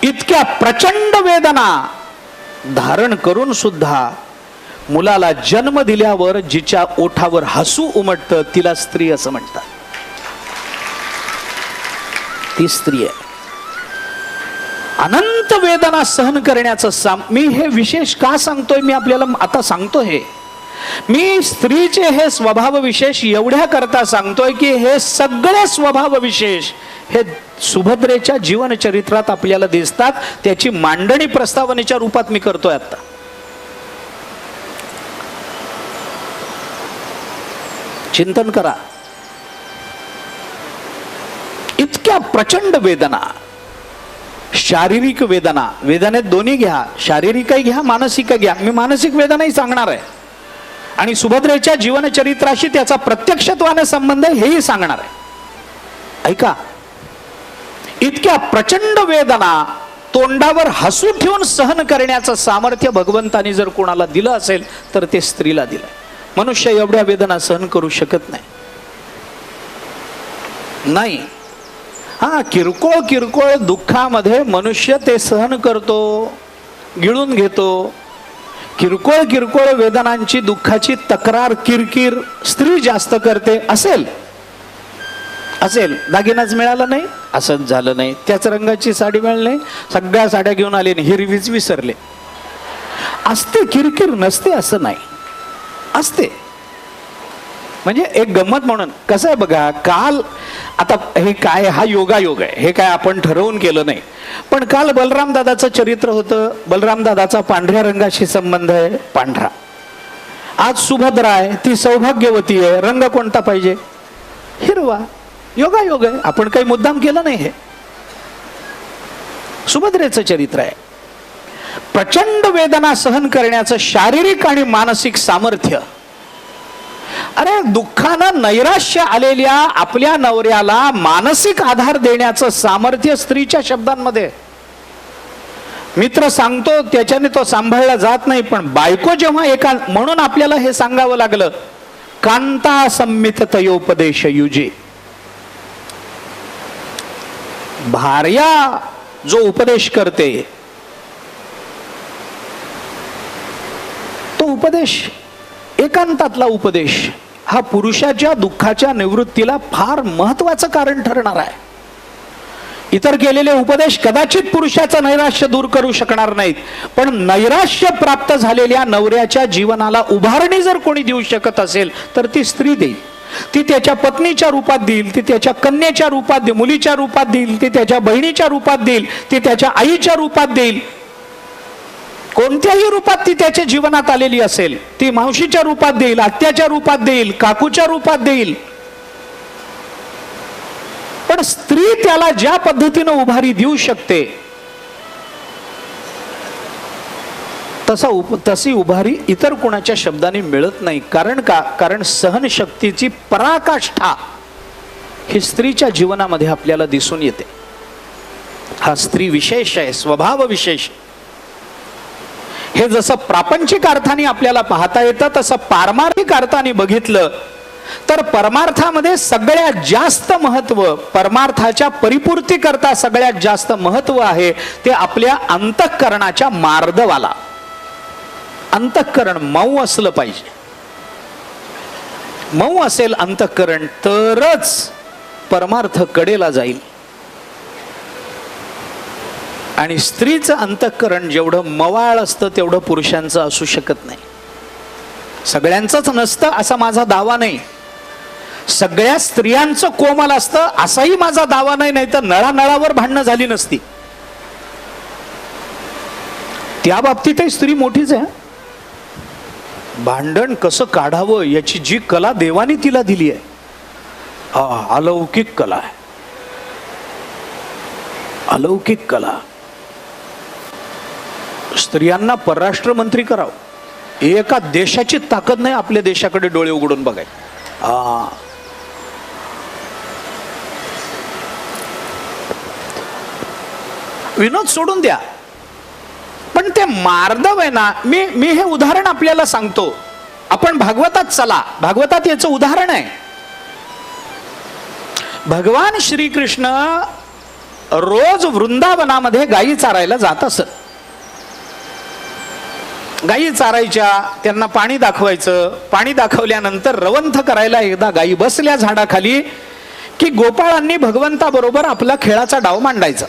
इतक्या प्रचंड वेदना धारण करून सुद्धा मुलाला जन्म दिल्यावर जिच्या ओठावर हसू उमटतं तिला स्त्री असं म्हणतात. ती स्त्री आहे. अनंत वेदना सहन करण्याचं मी हे विशेष का सांगतोय, मी आपल्याला आता सांगतो हे. मी स्त्रीचे हे स्वभाव विशेष एवढ्या करता सांगतोय की हे सगळे स्वभाव विशेष हे सुभद्रेच्या जीवन चरित्रात आपल्याला दिसतात. त्याची मांडणी प्रस्तावनेच्या रूपात मी करतोय आता. चिंतन करा. इतक्या प्रचंड वेदना, शारीरिक वेदना, वेदनेत दोन्ही घ्या, शारीरिकही घ्या, मानसिक घ्या. मी मानसिक वेदनाही सांगणार आहे आणि सुभद्रेच्या जीवनचरित्राशी त्याचा प्रत्यक्षत्वाने संबंध आहे हेही सांगणार आहे. ऐका, इतक्या प्रचंड वेदना तोंडावर हसू ठेवून सहन करण्याचं सामर्थ्य भगवंतानी जर कोणाला दिलं असेल तर ते स्त्रीला दिलं. मनुष्य एवढ्या वेदना सहन करू शकत नाही. हा, किरकोळ किरकोळ दुःखामध्ये मनुष्य ते सहन करतो, गिळून घेतो. किरकोळ किरकोळ वेदनांची, दुःखाची तक्रार, किरकिर स्त्री जास्त करते. असेल, दागिनाच मिळाला नाही, असंच झालं नाही, त्याच रंगाची साडी मिळाली नाही, सगळ्या साड्या घेऊन आले, हिरवीच विसरले. असते किरकिर, नसते असं नाही, असते. म्हणजे एक गंमत म्हणून कसं आहे बघा, काल आता हे काय, हा योगायोग आहे, हे काय आपण ठरवून केलं नाही, पण काल बलराम दादाचं चरित्र होतं. बलराम दादाचा पांढऱ्या रंगाशी संबंध आहे, पांढरा. आज सुभद्रा आहे, ती सौभाग्यवती आहे, रंग कोणता पाहिजे? हिरवा. योगायोग आहे, आपण काही मुद्दाम केलं नाही. हे सुभद्रेचं चरित्र आहे. प्रचंड वेदना सहन करण्याचं शारीरिक आणि मानसिक सामर्थ्य. अरे, दुःखानं नैराश्य आलेल्या आपल्या नवऱ्याला मानसिक आधार देण्याचं सामर्थ्य स्त्रीच्या शब्दांमध्ये. मित्र सांगतो त्याच्याने तो सांभाळला जात नाही, पण बायको जेव्हा एका, म्हणून आपल्याला हे सांगावं लागलं, कांता संमित तयोपदेश युजे. भार्या जो उपदेश करते तो उपदेश, एकांतातला उपदेश, हा पुरुषाच्या दुःखाच्या निवृत्तीला फार महत्वाचं कारण ठरणार आहे. इतर केलेले उपदेश कदाचित पुरुषाचं नैराश्य दूर करू शकणार नाहीत, पण नैराश्य प्राप्त झालेल्या नवऱ्याच्या जीवनाला उभारणी जर कोणी देऊ शकत असेल तर ती स्त्री देईल. ती त्याच्या पत्नीच्या रूपात देईल, ती त्याच्या कन्येच्या रूपात देईल, मुलीच्या रूपात देईल, ती त्याच्या बहिणीच्या रूपात देईल, ती त्याच्या आईच्या रूपात देईल. कोणत्याही रूपात ती त्याच्या जीवनात आलेली असेल, ती मावशीच्या रूपात देईल, आत्याच्या रूपात देईल, काकूच्या रूपात देईल. पण स्त्री त्याला ज्या पद्धतीने उभारी देऊ शकते तशी उभारी इतर कोणाच्या शब्दाने मिळत नाही. कारण का? कारण सहनशक्तीची पराकाष्ठा ही स्त्रीच्या जीवनामध्ये आपल्याला दिसून येते. हा स्त्री विशेष आहे, स्वभाव विशेष. हे जसं प्रापंचिक अर्थाने आपल्याला पाहता येतं, तसं पारमार्थिक अर्थाने बघितलं तर परमार्थामध्ये सगळ्यात जास्त महत्व, परमार्थाच्या परिपूर्ती करता सगळ्यात जास्त महत्व आहे ते आपल्या अंतःकरणाच्या मार्दवाला. अंतःकरण मऊ असलं पाहिजे. मऊ असेल अंतःकरण तरच परमार्थ कडेला जाईल. आणि स्त्रीचं अंतःकरण जेवढं मवाळ असतं तेवढं पुरुषांचं असू शकत नाही. सगळ्यांचंच नसतं असा माझा दावा नाही. सगळ्या स्त्रियांचं कोमल असतं असाही माझा दावा नाही, नाही तर नळानळावर भांडणं झाली नसती. त्या बाबतीतही स्त्री मोठीच आहे. भांडण कसं काढावं याची जी कला देवाने तिला दिली आहे, अलौकिक कला आहे, अलौकिक कला. स्त्रियांना परराष्ट्र मंत्री करावं, एका देशाची ताकद नाही आपल्या देशाकडे डोळे उघडून बघाय. विनोद सोडून द्या, पण ते मार्दव आहे ना. मी हे उदाहरण आपल्याला सांगतो. आपण भागवतात चला, भागवतात याचं उदाहरण आहे. भगवान श्रीकृष्ण रोज वृंदावनामध्ये गायी चारायला जात असत. गायी चारायच्या, त्यांना पाणी दाखवायचं. पाणी दाखवल्यानंतर रवंथ करायला एकदा गायी बसल्या झाडाखाली की गोपाळांनी भगवंताबरोबर आपला खेळाचा डाव मांडायचा.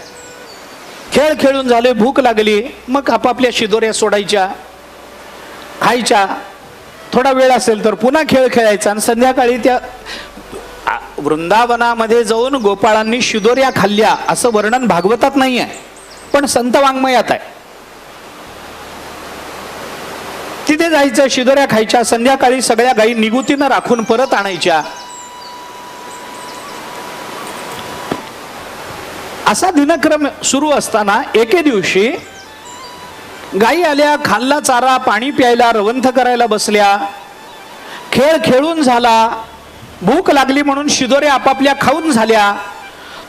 खेळ खेळून झाले, भूक लागली, मग आपापल्या शिदोऱ्या सोडायच्या, खायच्या. थोडा वेळ असेल तर पुन्हा खेळ खेळायचा. आणि संध्याकाळी त्या वृंदावनामध्ये जाऊन गोपाळांनी शिदोऱ्या खाल्ल्या असं वर्णन भागवतात नाही आहे, पण संत वाङ्मयात आहे. तिथे जायचं, शिदोऱ्या खायच्या, संध्याकाळी सगळ्या गायी निगुतीनं राखून परत आणायच्या. असा दिनक्रम सुरू असताना एके दिवशी गायी आल्या, खाल्ला चारा, पाणी प्यायला, रवंथ करायला बसल्या, खेळ खेळून झाला, भूक लागली म्हणून शिदोऱ्या आपापल्या खाऊन झाल्या.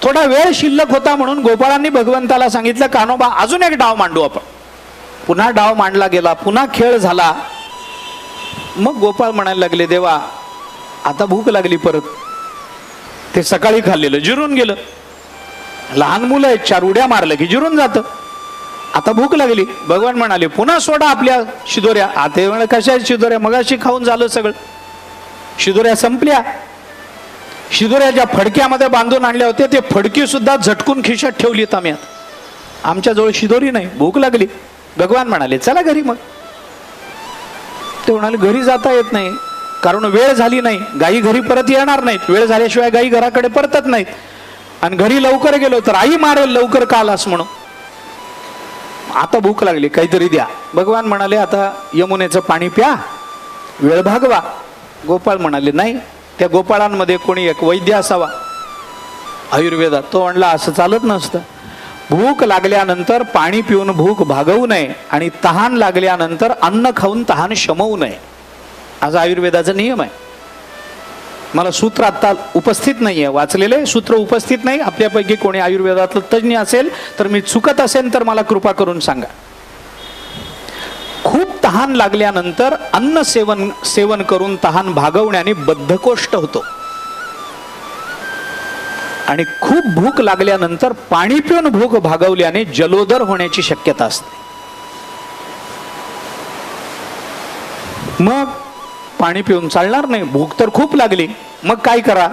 थोडा वेळ शिल्लक होता म्हणून गोपाळांनी भगवंताला सांगितलं, कान्होबा अजून एक डाव मांडू आपण. पुन्हा डाव मांडला गेला, पुन्हा खेळ झाला. मग गोपाळ म्हणायला लागले, देवा आता भूक लागली परत. ते सकाळी खाल्लेलं जिरून गेलं. लहान मुलं आहेत, 4 उड्या मारलं की जिरून जातं. आता भूक लागली. भगवान म्हणाले, पुन्हा सोडा आपल्या शिदोऱ्या. आता म्हणाले, कशा शिदोऱ्या? मगाशी खाऊन झालं सगळं. शिदोऱ्या संपल्या. शिदोऱ्या ज्या फडक्यामध्ये बांधून आणल्या होत्या ते फडकी सुद्धा झटकून खिशात ठेवलीत आम्ही. आमच्या जवळ शिदोरी नाही, भूक लागली. भगवान म्हणाले, चला घरी. मग ते म्हणाले, घरी जाता येत नाही कारण वेळ झाली नाही. गायी घरी परत येणार नाहीत. वेळ झाल्याशिवाय गायी घराकडे परतत नाहीत. आणि घरी लवकर गेलो तर आई मारेल, लवकर का आलास म्हणून. आता भूक लागली, काहीतरी द्या. भगवान म्हणाले, आता यमुनेचं पाणी प्या, वेळ भागवा. गोपाळ म्हणाले, नाही. त्या गोपाळांमध्ये कोणी एक वैद्य असावा आयुर्वेदात. तो म्हणला, असं चालत नसतं. भूक लागल्यानंतर पाणी पिऊन भूक भागवू नये आणि तहान लागल्यानंतर अन्न खाऊन तहान शमवू नये, असा आयुर्वेदाचा नियम आहे. मला सूत्र आता उपस्थित नाहीये, वाचलेले सूत्र उपस्थित नाही. आपल्यापैकी कोणी आयुर्वेदातलं तज्ञ असेल तर, मी चुकत असेल तर मला कृपा करून सांगा. खूप तहान लागल्यानंतर अन्न सेवन करून तहान भागवण्याने बद्धकोष्ठ होतो आणि खूप भूक लागल्यानंतर पाणी पिऊन भूक भागवल्याने जलोदर होण्याची शक्यता असते. मग पाणी पिऊन चालणार नाही, भूक तर खूप लागली. मग काय करा?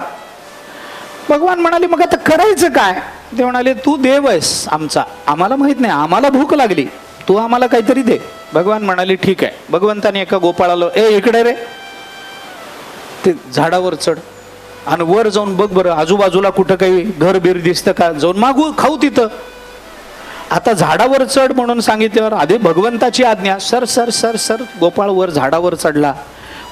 भगवान म्हणाले, मग आता करायचं काय? ते म्हणाले, तू देव आहेस आमचा, आम्हाला माहित नाही, आम्हाला भूक लागली, तू आम्हाला काहीतरी दे. भगवान म्हणाले, ठीक आहे. भगवंताने एका गोपाळाला, इकडे रे, ते झाडावर चढ आणि वर जाऊन बघ बरं आजूबाजूला कुठं काही घर बीर दिसतं का, जाऊन मागू खाऊ तिथं. आता झाडावर चढ म्हणून सांगितल्यावर आधी भगवंताची आज्ञा, sir sir sir sir Gopal वर झाडावर चढला.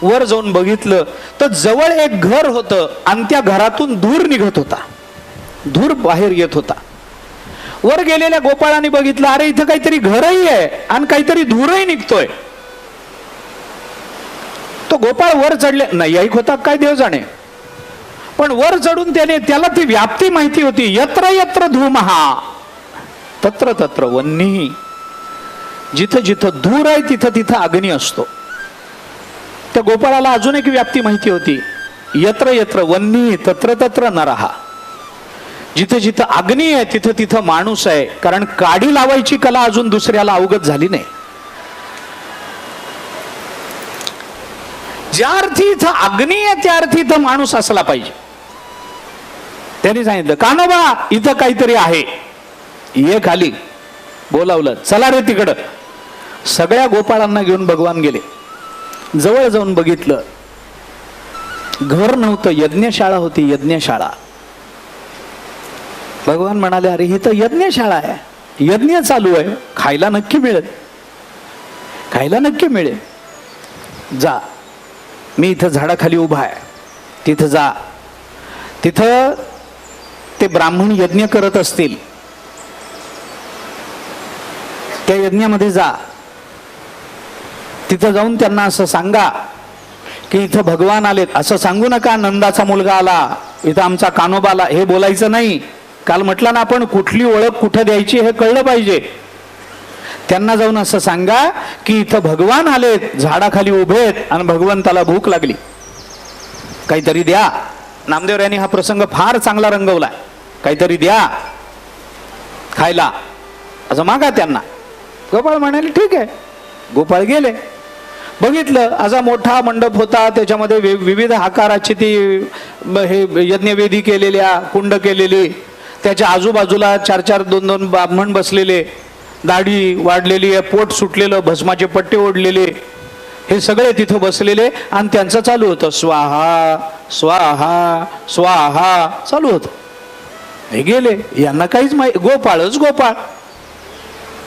वर जाऊन बघितलं तर जवळ एक घर होतं आणि त्या घरातून धूर निघत होता, धूर बाहेर येत होता. वर गेलेल्या गोपाळाने बघितलं, अरे इथं काहीतरी घरही आहे आणि काहीतरी धूरही निघतोय. तो गोपाळ वर चढले, नाही ऐक होता काय देव जाणे, पण वर चढून त्याला ती व्याप्ती माहिती होती. यत्र यत्र धूमहा तत्र तत्र वन्नी. जिथं जिथं धूर आहे तिथं तिथं अग्नी असतो. त्या गोपाळाला अजून एक व्याप्ती माहिती होती, यत्र यत्र वन्नी तत्र तत्र नरहा. जिथं जिथं अग्नी आहे तिथं तिथं माणूस आहे. कारण काडी लावायची कला अजून दुसऱ्याला अवगत झाली नाही. ज्या अर्थी इथं अग्नी आहे त्या अर्थी इथं माणूस असला पाहिजे. त्यांनी सांगितलं, कान्होबा इथं काहीतरी आहे, ये खाली. बोलावलं, चला रे तिकडं. सगळ्या गोपाळांना घेऊन भगवान गेले. जवळ जाऊन बघितलं, घर नव्हतं, यज्ञशाळा होती, यज्ञशाळा. भगवान म्हणाले, अरे ही तर यज्ञशाळा आहे, यज्ञ चालू आहे, खायला नक्की मिळेल, खायला नक्की मिळेल. जा, मी इथं झाडाखाली उभा आहे, तिथं जा. तिथं ते ब्राह्मण यज्ञ करत असतील, त्या यज्ञामध्ये जा. तिथं जाऊन त्यांना असं सांगा की इथं भगवान आलेत. असं सांगू नका नंदाचा मुलगा आला, इथं आमचा कान्होबा आला, हे बोलायचं नाही. काल म्हटलं ना आपण, कुठली ओळख कुठं द्यायची हे कळलं पाहिजे. त्यांना जाऊन असं सांगा की इथं भगवान आलेत, झाडाखाली उभे आहेत आणि भगवंताला भूक लागली, काहीतरी द्या. नामदेव यांनी हा प्रसंग फार चांगला रंगवला. काहीतरी द्या खायला, असं मागा त्यांना. गोपाळ म्हणाले, ठीक आहे. गोपाळ गेले. बघितलं, असा मोठा मंडप होता, त्याच्यामध्ये विविध आकाराची ती हे यज्ञवेदी केलेल्या, कुंड केलेली, त्याच्या आजूबाजूला 4-4 2-2 ब्राह्मण बसलेले, दाढी वाढलेली आहे, पोट सुटलेलं, भस्माचे पट्टे ओढलेले, हे सगळे तिथं बसलेले आणि त्यांचं चालू होतं, स्वाहा स्वाहा स्वाहा चालू होतं. हे गेले, यांना काहीच माहिती, गोपाळच गोपाळ,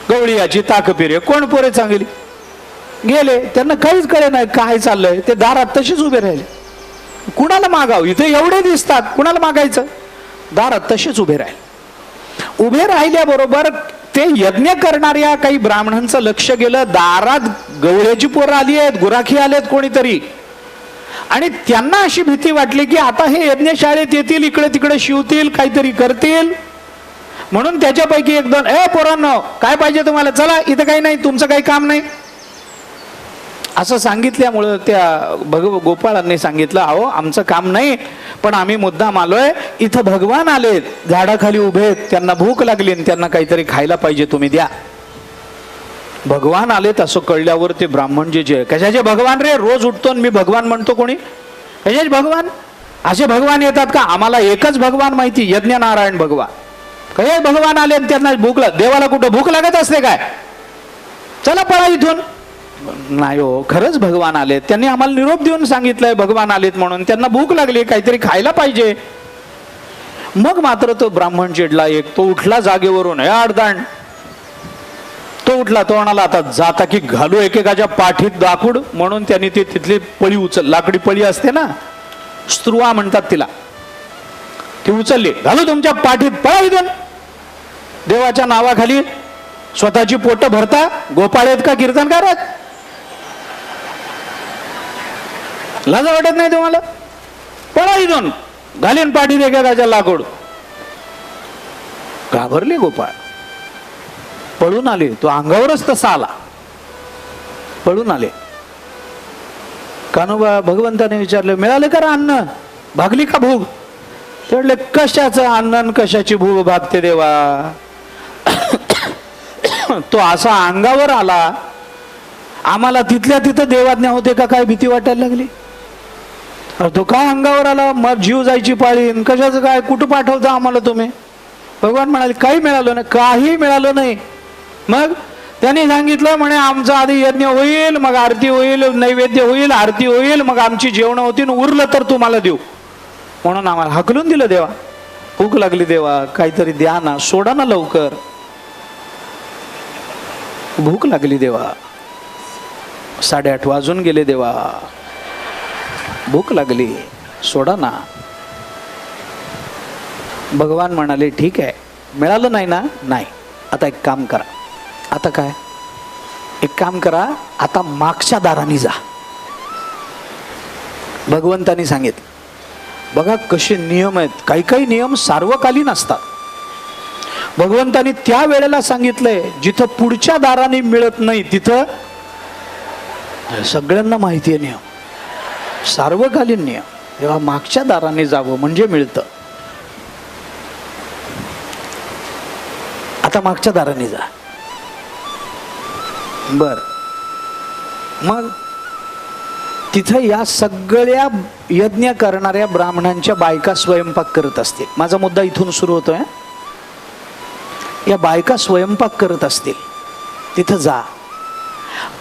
गवळीयाची ताकपिरे, कोण पोरे चांगली. गेले, त्यांना काहीच कळे नाही काय चाललंय. ते दारात तसेच उभे राहिले. कुणाला मागाव, इथे एवढे दिसतात, कुणाला मागायचं. दारात तसेच उभे राहिले. उभे राहिल्याबरोबर ते यज्ञ करणाऱ्या काही ब्राह्मणांचं लक्ष गेलं, दारात गवळ्याची पोरं आली आहेत, गुराखी आलेत कोणीतरी, आणि त्यांना अशी भीती वाटली की आता हे यज्ञशाळेत येतील, इकडे तिकडे शिवतील, काहीतरी करतील. म्हणून त्याच्यापैकी एक दोन, पोरांनो काय पाहिजे तुम्हाला, चला इथं काही नाही, तुमचं काही काम नाही, असं सांगितल्यामुळं त्या गोपाळांनी सांगितलं, अहो आमचं काम नाही, पण आम्ही मुद्दाम आलोय, इथं भगवान आलेत, झाडाखाली उभे आहेत, त्यांना भूक लागली आणि त्यांना काहीतरी खायला पाहिजे, तुम्ही द्या. भगवान आलेत असं कळल्यावर ते ब्राह्मण जे कशाचे भगवान रे, रोज उठतो मी भगवान म्हणतो, कोणी कशाचे भगवान, असे भगवान येतात का, आम्हाला एकच भगवान माहिती, यज्ञ नारायण भगवान. काही भगवान आले आणि त्यांना भूक देवाला कुठं भूक लागत असते काय, चला पळा इथून. नाही हो, खरंच भगवान आलेत, त्यांनी आम्हाला निरोप देऊन सांगितलंय भगवान आलेत म्हणून, त्यांना भूक लागली, काहीतरी खायला पाहिजे. मग मात्र तो ब्राह्मण चिडला, एक तो उठला जागेवरून, अडदाण तो उठला, तो म्हणाला आता जाता की घालू एकेकाच्या पाठीत दाखूड, म्हणून त्यांनी ती तिथली पळी लाकडी पळी असते ना, स्त्रुवा म्हणतात तिला, ती उचलली, घालू तुमच्या पाठीत, पळा इथून. देवाच्या नावाखाली स्वतःची पोट भरता, गोपाळ आहेत का कीर्तनकार आहेत, लाज वाटत नाही तुम्हाला, पळा इथून, घालीन पाठीत एकेकाच्या लाकूड. घाबरले गोपाळ, पळून आले, तो अंगावरच तसा आला, पळून आले. कान्होबा भगवंताने विचारले, मिळाले का अन्न, भागली का भूक, ते म्हटले कशाचं अन्न कशाची भूक भागते देवा. तो असा अंगावर आला, आम्हाला तिथल्या तिथं देवाज्ञा होते का काय भीती वाटायला लागली. तो काय अंगावर आला, मग जीव जायची पाळी, कशाचं काय, कुठं पाठवता आम्हाला तुम्ही. भगवान म्हणाले काही मिळालं नाही, काही मिळालं नाही. मग त्यांनी सांगितलं, म्हणे आमचा आधी यज्ञ होईल, मग आरती होईल, नैवेद्य होईल, आरती होईल, मग आमची जेवण होतील, उरलं तर तुम्हाला देऊ, म्हणून आम्हाला हाकलून दिलं. देवा भूक लागली, देवा काहीतरी द्या ना, सोडा ना लवकर, भूक लागली देवा, 8:30 वाजून गेले देवा, भूक लागली, सोडा ना. भगवान म्हणाले ठीक आहे, मिळालं नाही ना, नाही, आता एक काम करा. आता काय, एक काम करा, आता मागच्या दाराने जा. भगवंतानी सांगितलं, बघा कसे नियम आहेत, काही काही नियम सार्वकालीन असतात. भगवंतानी त्या वेळेला सांगितलंय, जिथं पुढच्या दाराने मिळत नाही तिथं सगळ्यांना माहिती आहे नियम, सार्वकालीन नियम, तेव्हा मागच्या दाराने जावं म्हणजे मिळतं. आता मागच्या दाराने जा. बर, मग तिथं या सगळ्या यज्ञ करणाऱ्या ब्राह्मणांच्या बायका स्वयंपाक करत असतील. माझा मुद्दा इथून सुरू होतोय. या बायका स्वयंपाक करत असतील, तिथं जा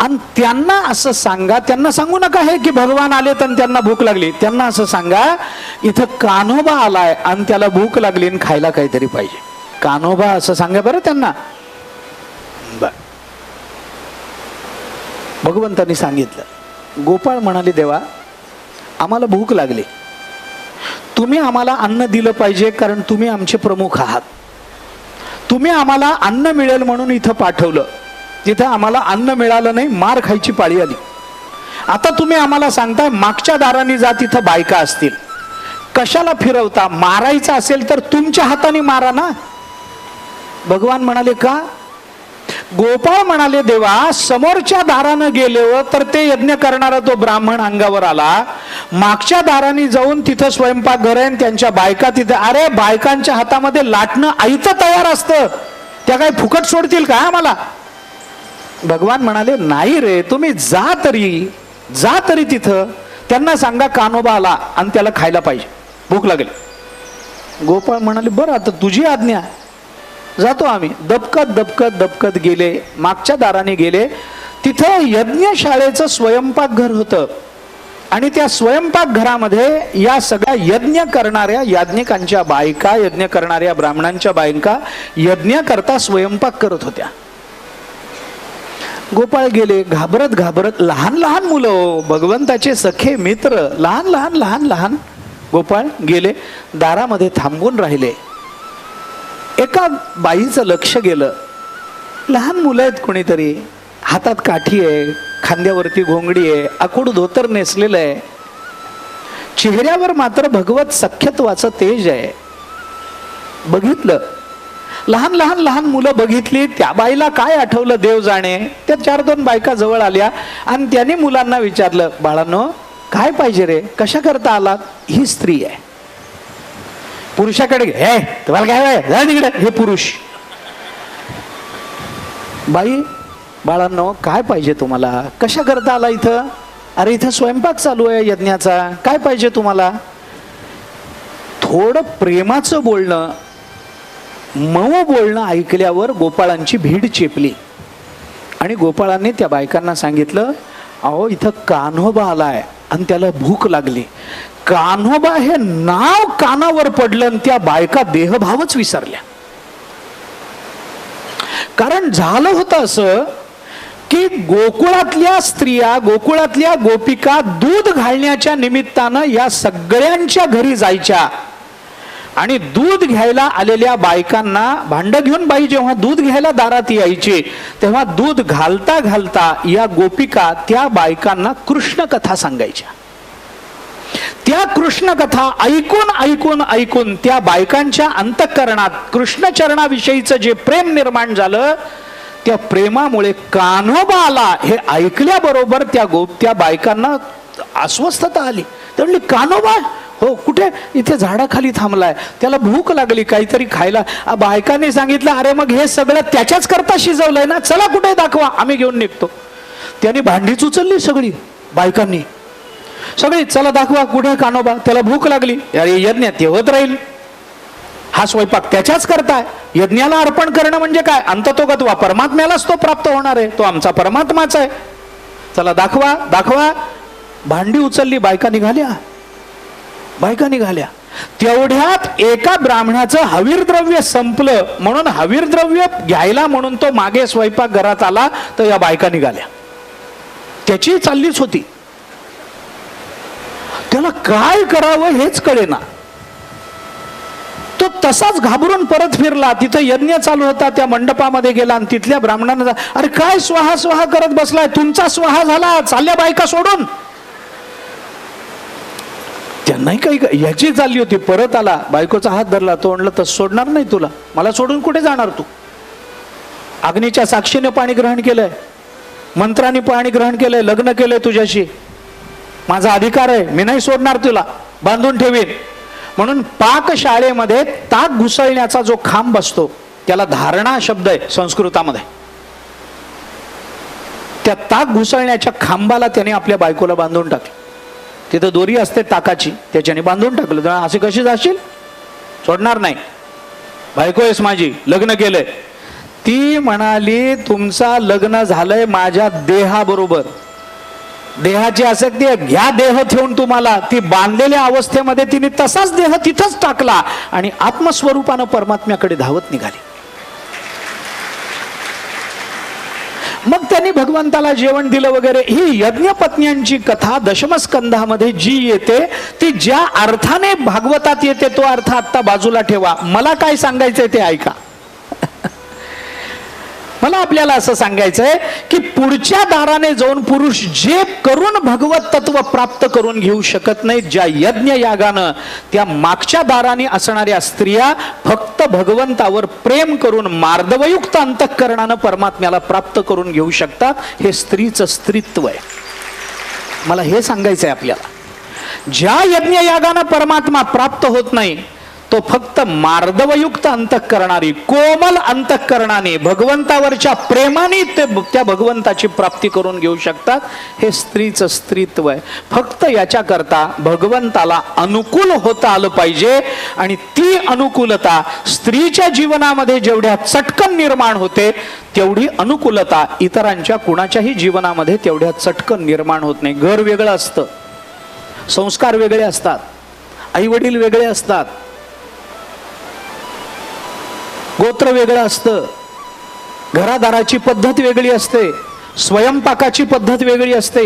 आणि त्यांना असं सांगा, त्यांना सांगू नका हे की भगवान आले तर त्यांना भूक लागली, त्यांना असं सांगा इथं कान्होबा आलाय आणि त्याला भूक लागली आणि खायला काहीतरी पाहिजे. कान्होबा असं सांगा बरं त्यांना. बर, भगवंतांनी सांगितलं. गोपाळ म्हणाले, देवा आम्हाला भूक लागली, तुम्ही आम्हाला अन्न दिलं पाहिजे, कारण तुम्ही आमचे प्रमुख आहात. तुम्ही आम्हाला अन्न मिळेल म्हणून इथं पाठवलं, तिथं आम्हाला अन्न मिळालं नाही, मार खायची पाळी आली. आता तुम्ही आम्हाला सांगताय मागच्या दाराने जा, तिथं बायका असतील, कशाला फिरवता, मारायचं असेल तर तुमच्या हाताने मारा ना. भगवान म्हणाले का. गोपाळ म्हणाले, देवा समोरच्या दारानं गेलो तर ते यज्ञ करणारा तो ब्राह्मण अंगावर आला, मागच्या दाराने जाऊन तिथं स्वयंपाकघर आहे, त्यांच्या बायका तिथे. अरे बायकांच्या हातामध्ये लाटणं आईचं तयार असतं, त्या काय फुकट सोडतील का आम्हाला. भगवान म्हणाले, नाही रे, तुम्ही जा तरी तिथं, त्यांना सांगा कान्होबा आला आणि त्याला खायला पाहिजे, भूक लागेल. गोपाळ म्हणाले, बरं आता तुझी आज्ञा, जातो आम्ही. दबकत गेले, मागच्या दाराने गेले. तिथं यज्ञशाळेचं स्वयंपाकघर होतं आणि त्या स्वयंपाकघरामध्ये या सगळ्या यज्ञ करणाऱ्या याज्ञिकांच्या बायका, यज्ञ करणाऱ्या ब्राह्मणांच्या बायका यज्ञ करता स्वयंपाक करत होत्या. गोपाळ गेले, घाबरत लहान लहान मुलं, भगवंताचे सखे मित्र, लहान लहान गोपाळ गेले, दारामध्ये थांबून राहिले. एका बाईचं लक्ष गेलं. लहान मुलं आहेत, कोणीतरी हातात काठी आहे, खांद्यावरती घोंगडी आहे, आखूड धोतर नेसलेलं आहे, चेहऱ्यावर मात्र भगवत सख्यत्वाचं तेज आहे. बघितलं, लहान लहान लहान मुलं बघितली. त्या बाईला काय आठवलं देव जाणे. त्या 4-2 बायका जवळ आल्या आणि त्याने मुलांना विचारलं, बाळांनो काय पाहिजे रे, कशा करता आलात. ही स्त्री आहे. पुरुषाकडे हे तुम्हाला काय जा तिकडे, हे पुरुष. बाई, बाळांनो काय पाहिजे तुम्हाला, कशा करता आला इथं. अरे इथं स्वयंपाक चालू आहे यज्ञाचा, काय पाहिजे तुम्हाला. थोडं प्रेमाचं बोलणं, मऊ बोलणं ऐकल्यावर गोपाळांची भीड चेपली आणि गोपाळांनी त्या बायकांना सांगितलं, अहो इथं कान्होबा आलाय आणि त्याला भूक लागली. कान्होबा हे नाव कानावर पडलं आणि त्या बायका देहभावच विसरल्या. कारण झालं होतं असं की गोकुळातल्या स्त्रिया, गोकुळातल्या गोपिका दूध घालण्याच्या निमित्तानं या सगळ्यांच्या घरी जायच्या आणि दूध घ्यायला आलेल्या बायकांना भांड घेऊन बाई जेव्हा दूध घ्यायला दारात यायची तेव्हा दूध घालता घालता या गोपिका त्या बायकांना कृष्ण कथा सांगायच्या. त्या कृष्ण कथा ऐकून ऐकून ऐकून त्या बायकांच्या अंतःकरणात कृष्णचरणाविषयीचं जे प्रेम निर्माण झालं, त्या प्रेमामुळे कान्होबा आला हे ऐकल्याबरोबर त्या बायकांना अस्वस्थता आली. ते म्हणले, कान्होबा हो कुठे, इथे झाडाखाली थांबलाय, त्याला भूक लागली काहीतरी खायला. बायकांनी सांगितलं, अरे मग हे सगळं त्याच्याच करता शिजवलंय ना, चला कुठे दाखवा, आम्ही घेऊन निघतो. त्यांनी भांडीच उचलली सगळी बायकांनी, सगळी चला दाखवा कुठे कान्होबा, त्याला भूक लागली. अरे यज्ञ ते होत राहील, हा स्वयंपाक त्याच्याच करताय. यज्ञाला अर्पण करणं म्हणजे काय, अंततोगत्वा परमात्म्यालाच तो प्राप्त होणार आहे, तो आमचा परमात्माच आहे. चला दाखवा दाखवा. भांडी उचलली, बायका निघाल्या. तेवढ्यात एका ब्राह्मणाचं हवीर द्रव्य संपलं म्हणून हवीर द्रव्य घ्यायला म्हणून तो मागे स्वयंपाक घरात आला, तर या बायका निघाल्या. त्याची चाललीच होती. त्याला काय करावं हेच कळेना. तो तसाच घाबरून परत फिरला. तिथं यज्ञ चालू होता, त्या मंडपामध्ये गेला आणि तिथल्या ब्राह्मणांना, अरे काय स्वाहा स्वाहा करत बसलाय, तुमचा स्वाहा झाला, चालल्या बायका सोडून. त्यांनाही काही याची चालली होती. परत आला, बायकोचा हात धरला. तो म्हणलं, तस सोडणार नाही तुला, मला सोडून कुठे जाणार तू. अग्नीच्या साक्षीने पाणी ग्रहण केलंय, मंत्राने पाणी ग्रहण केलंय, लग्न केलंय तुझ्याशी, माझा अधिकार आहे, मी नाही सोडणार तुला, बांधून ठेवीन. म्हणून पाकशाळेमध्ये ताक घुसळण्याचा जो खांब असतो त्याला धारणा शब्द आहे संस्कृतामध्ये. त्या ताक घुसळण्याच्या खांबाला त्याने आपल्या बायकोला बांधून टाकलं. तिथं दोरी असते ताकाची, त्याच्याने बांधून टाकलं. असे कशी जाशील, सोडणार नाही, बायको आहेस माझी, लग्न केलंय. ती म्हणाली, तुमचा लग्न झालंय माझ्या देहाबरोबर, देहाची आसक्ती आहे, घ्या देह ठेवून तुम्हाला. ती बांधलेल्या अवस्थेमध्ये तिने तसाच देह तिथंच टाकला आणि आत्मस्वरूपानं परमात्म्याकडे धावत निघाली. मग त्यांनी भगवंताला जेवण दिलं वगैरे. ही यज्ञपत्न्यांची कथा दशमस्कंधामध्ये जी येते ती ज्या अर्थाने भागवतात येते तो अर्थ आता बाजूला ठेवा. मला काय सांगायचंय ते ऐका. मला आपल्याला असं सांगायचंय की पुढच्या दाराने जाऊन पुरुष जे करून भगवत तत्व प्राप्त करून घेऊ शकत नाहीत, ज्या यज्ञ यागानं, त्या मागच्या दाराने असणाऱ्या स्त्रिया फक्त भगवंतावर प्रेम करून मार्दवयुक्त अंतःकरणानं परमात्म्याला प्राप्त करून घेऊ शकतात. हे स्त्रीचं स्त्रीत्व आहे. मला हे सांगायचंय आपल्याला. ज्या यज्ञ यागानं परमात्मा प्राप्त होत नाही तो फक्त मार्दवयुक्त अंतःकरणाने, कोमल अंतःकरणाने, भगवंतावरच्या प्रेमाने त्या भगवंताची प्राप्ती करून घेऊ शकतात. हे स्त्रीचं स्त्रीत्व आहे. फक्त याच्या करता भगवंताला अनुकूल होता आलं पाहिजे आणि ती अनुकूलता स्त्रीच्या जीवनामध्ये जेवढ्या चटकन निर्माण होते तेवढी अनुकूलता इतरांच्या कुणाच्याही जीवनामध्ये तेवढ्या चटकन निर्माण होत नाही. घर वेगळं असतं, संस्कार वेगळे असतात, आई वडील वेगळे असतात, गोत्र वेगळं असतं, घरादाराची पद्धत वेगळी असते, स्वयंपाकाची पद्धत वेगळी असते,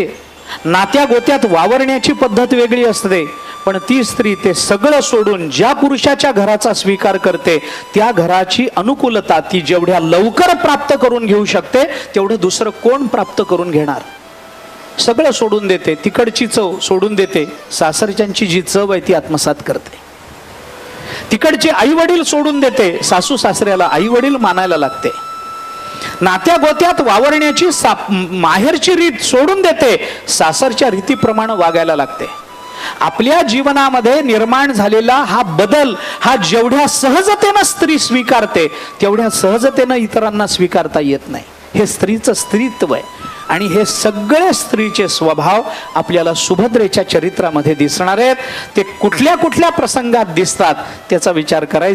नात्या गोत्यात वावरण्याची पद्धत वेगळी असते. पण ती स्त्री ते सगळं सोडून ज्या पुरुषाच्या घराचा स्वीकार करते त्या घराची अनुकूलता ती जेवढ्या लवकर प्राप्त करून घेऊ शकते तेवढं दुसरं कोण प्राप्त करून घेणार. सगळं सोडून देते, तिकडची चव सोडून देते, सासरच्यांची जी चव आहे ती आत्मसात करते. तिकडचे आई वडील सोडून देते, सासू सासऱ्याला आई वडील मानायला लागते. नात्या गोत्यात वावरण्याची माहेरची रीत सोडून देते, सासरच्या रीतीप्रमाणे वागायला लागते. आपल्या जीवनामध्ये निर्माण झालेला हा बदल हा जेवढ्या सहजतेनं स्त्री स्वीकारते तेवढ्या सहजतेनं इतरांना स्वीकारता येत नाही. हे स्त्रीचं स्त्रीत्व आहे आणि हे सगळे स्त्रीचे स्वभाव आपल्याला सुभद्रेच्या चरित्रामध्ये दिसणार आहेत. ते कुठल्या कुठल्या प्रसंगात दिसतात त्याचा विचार करायचा.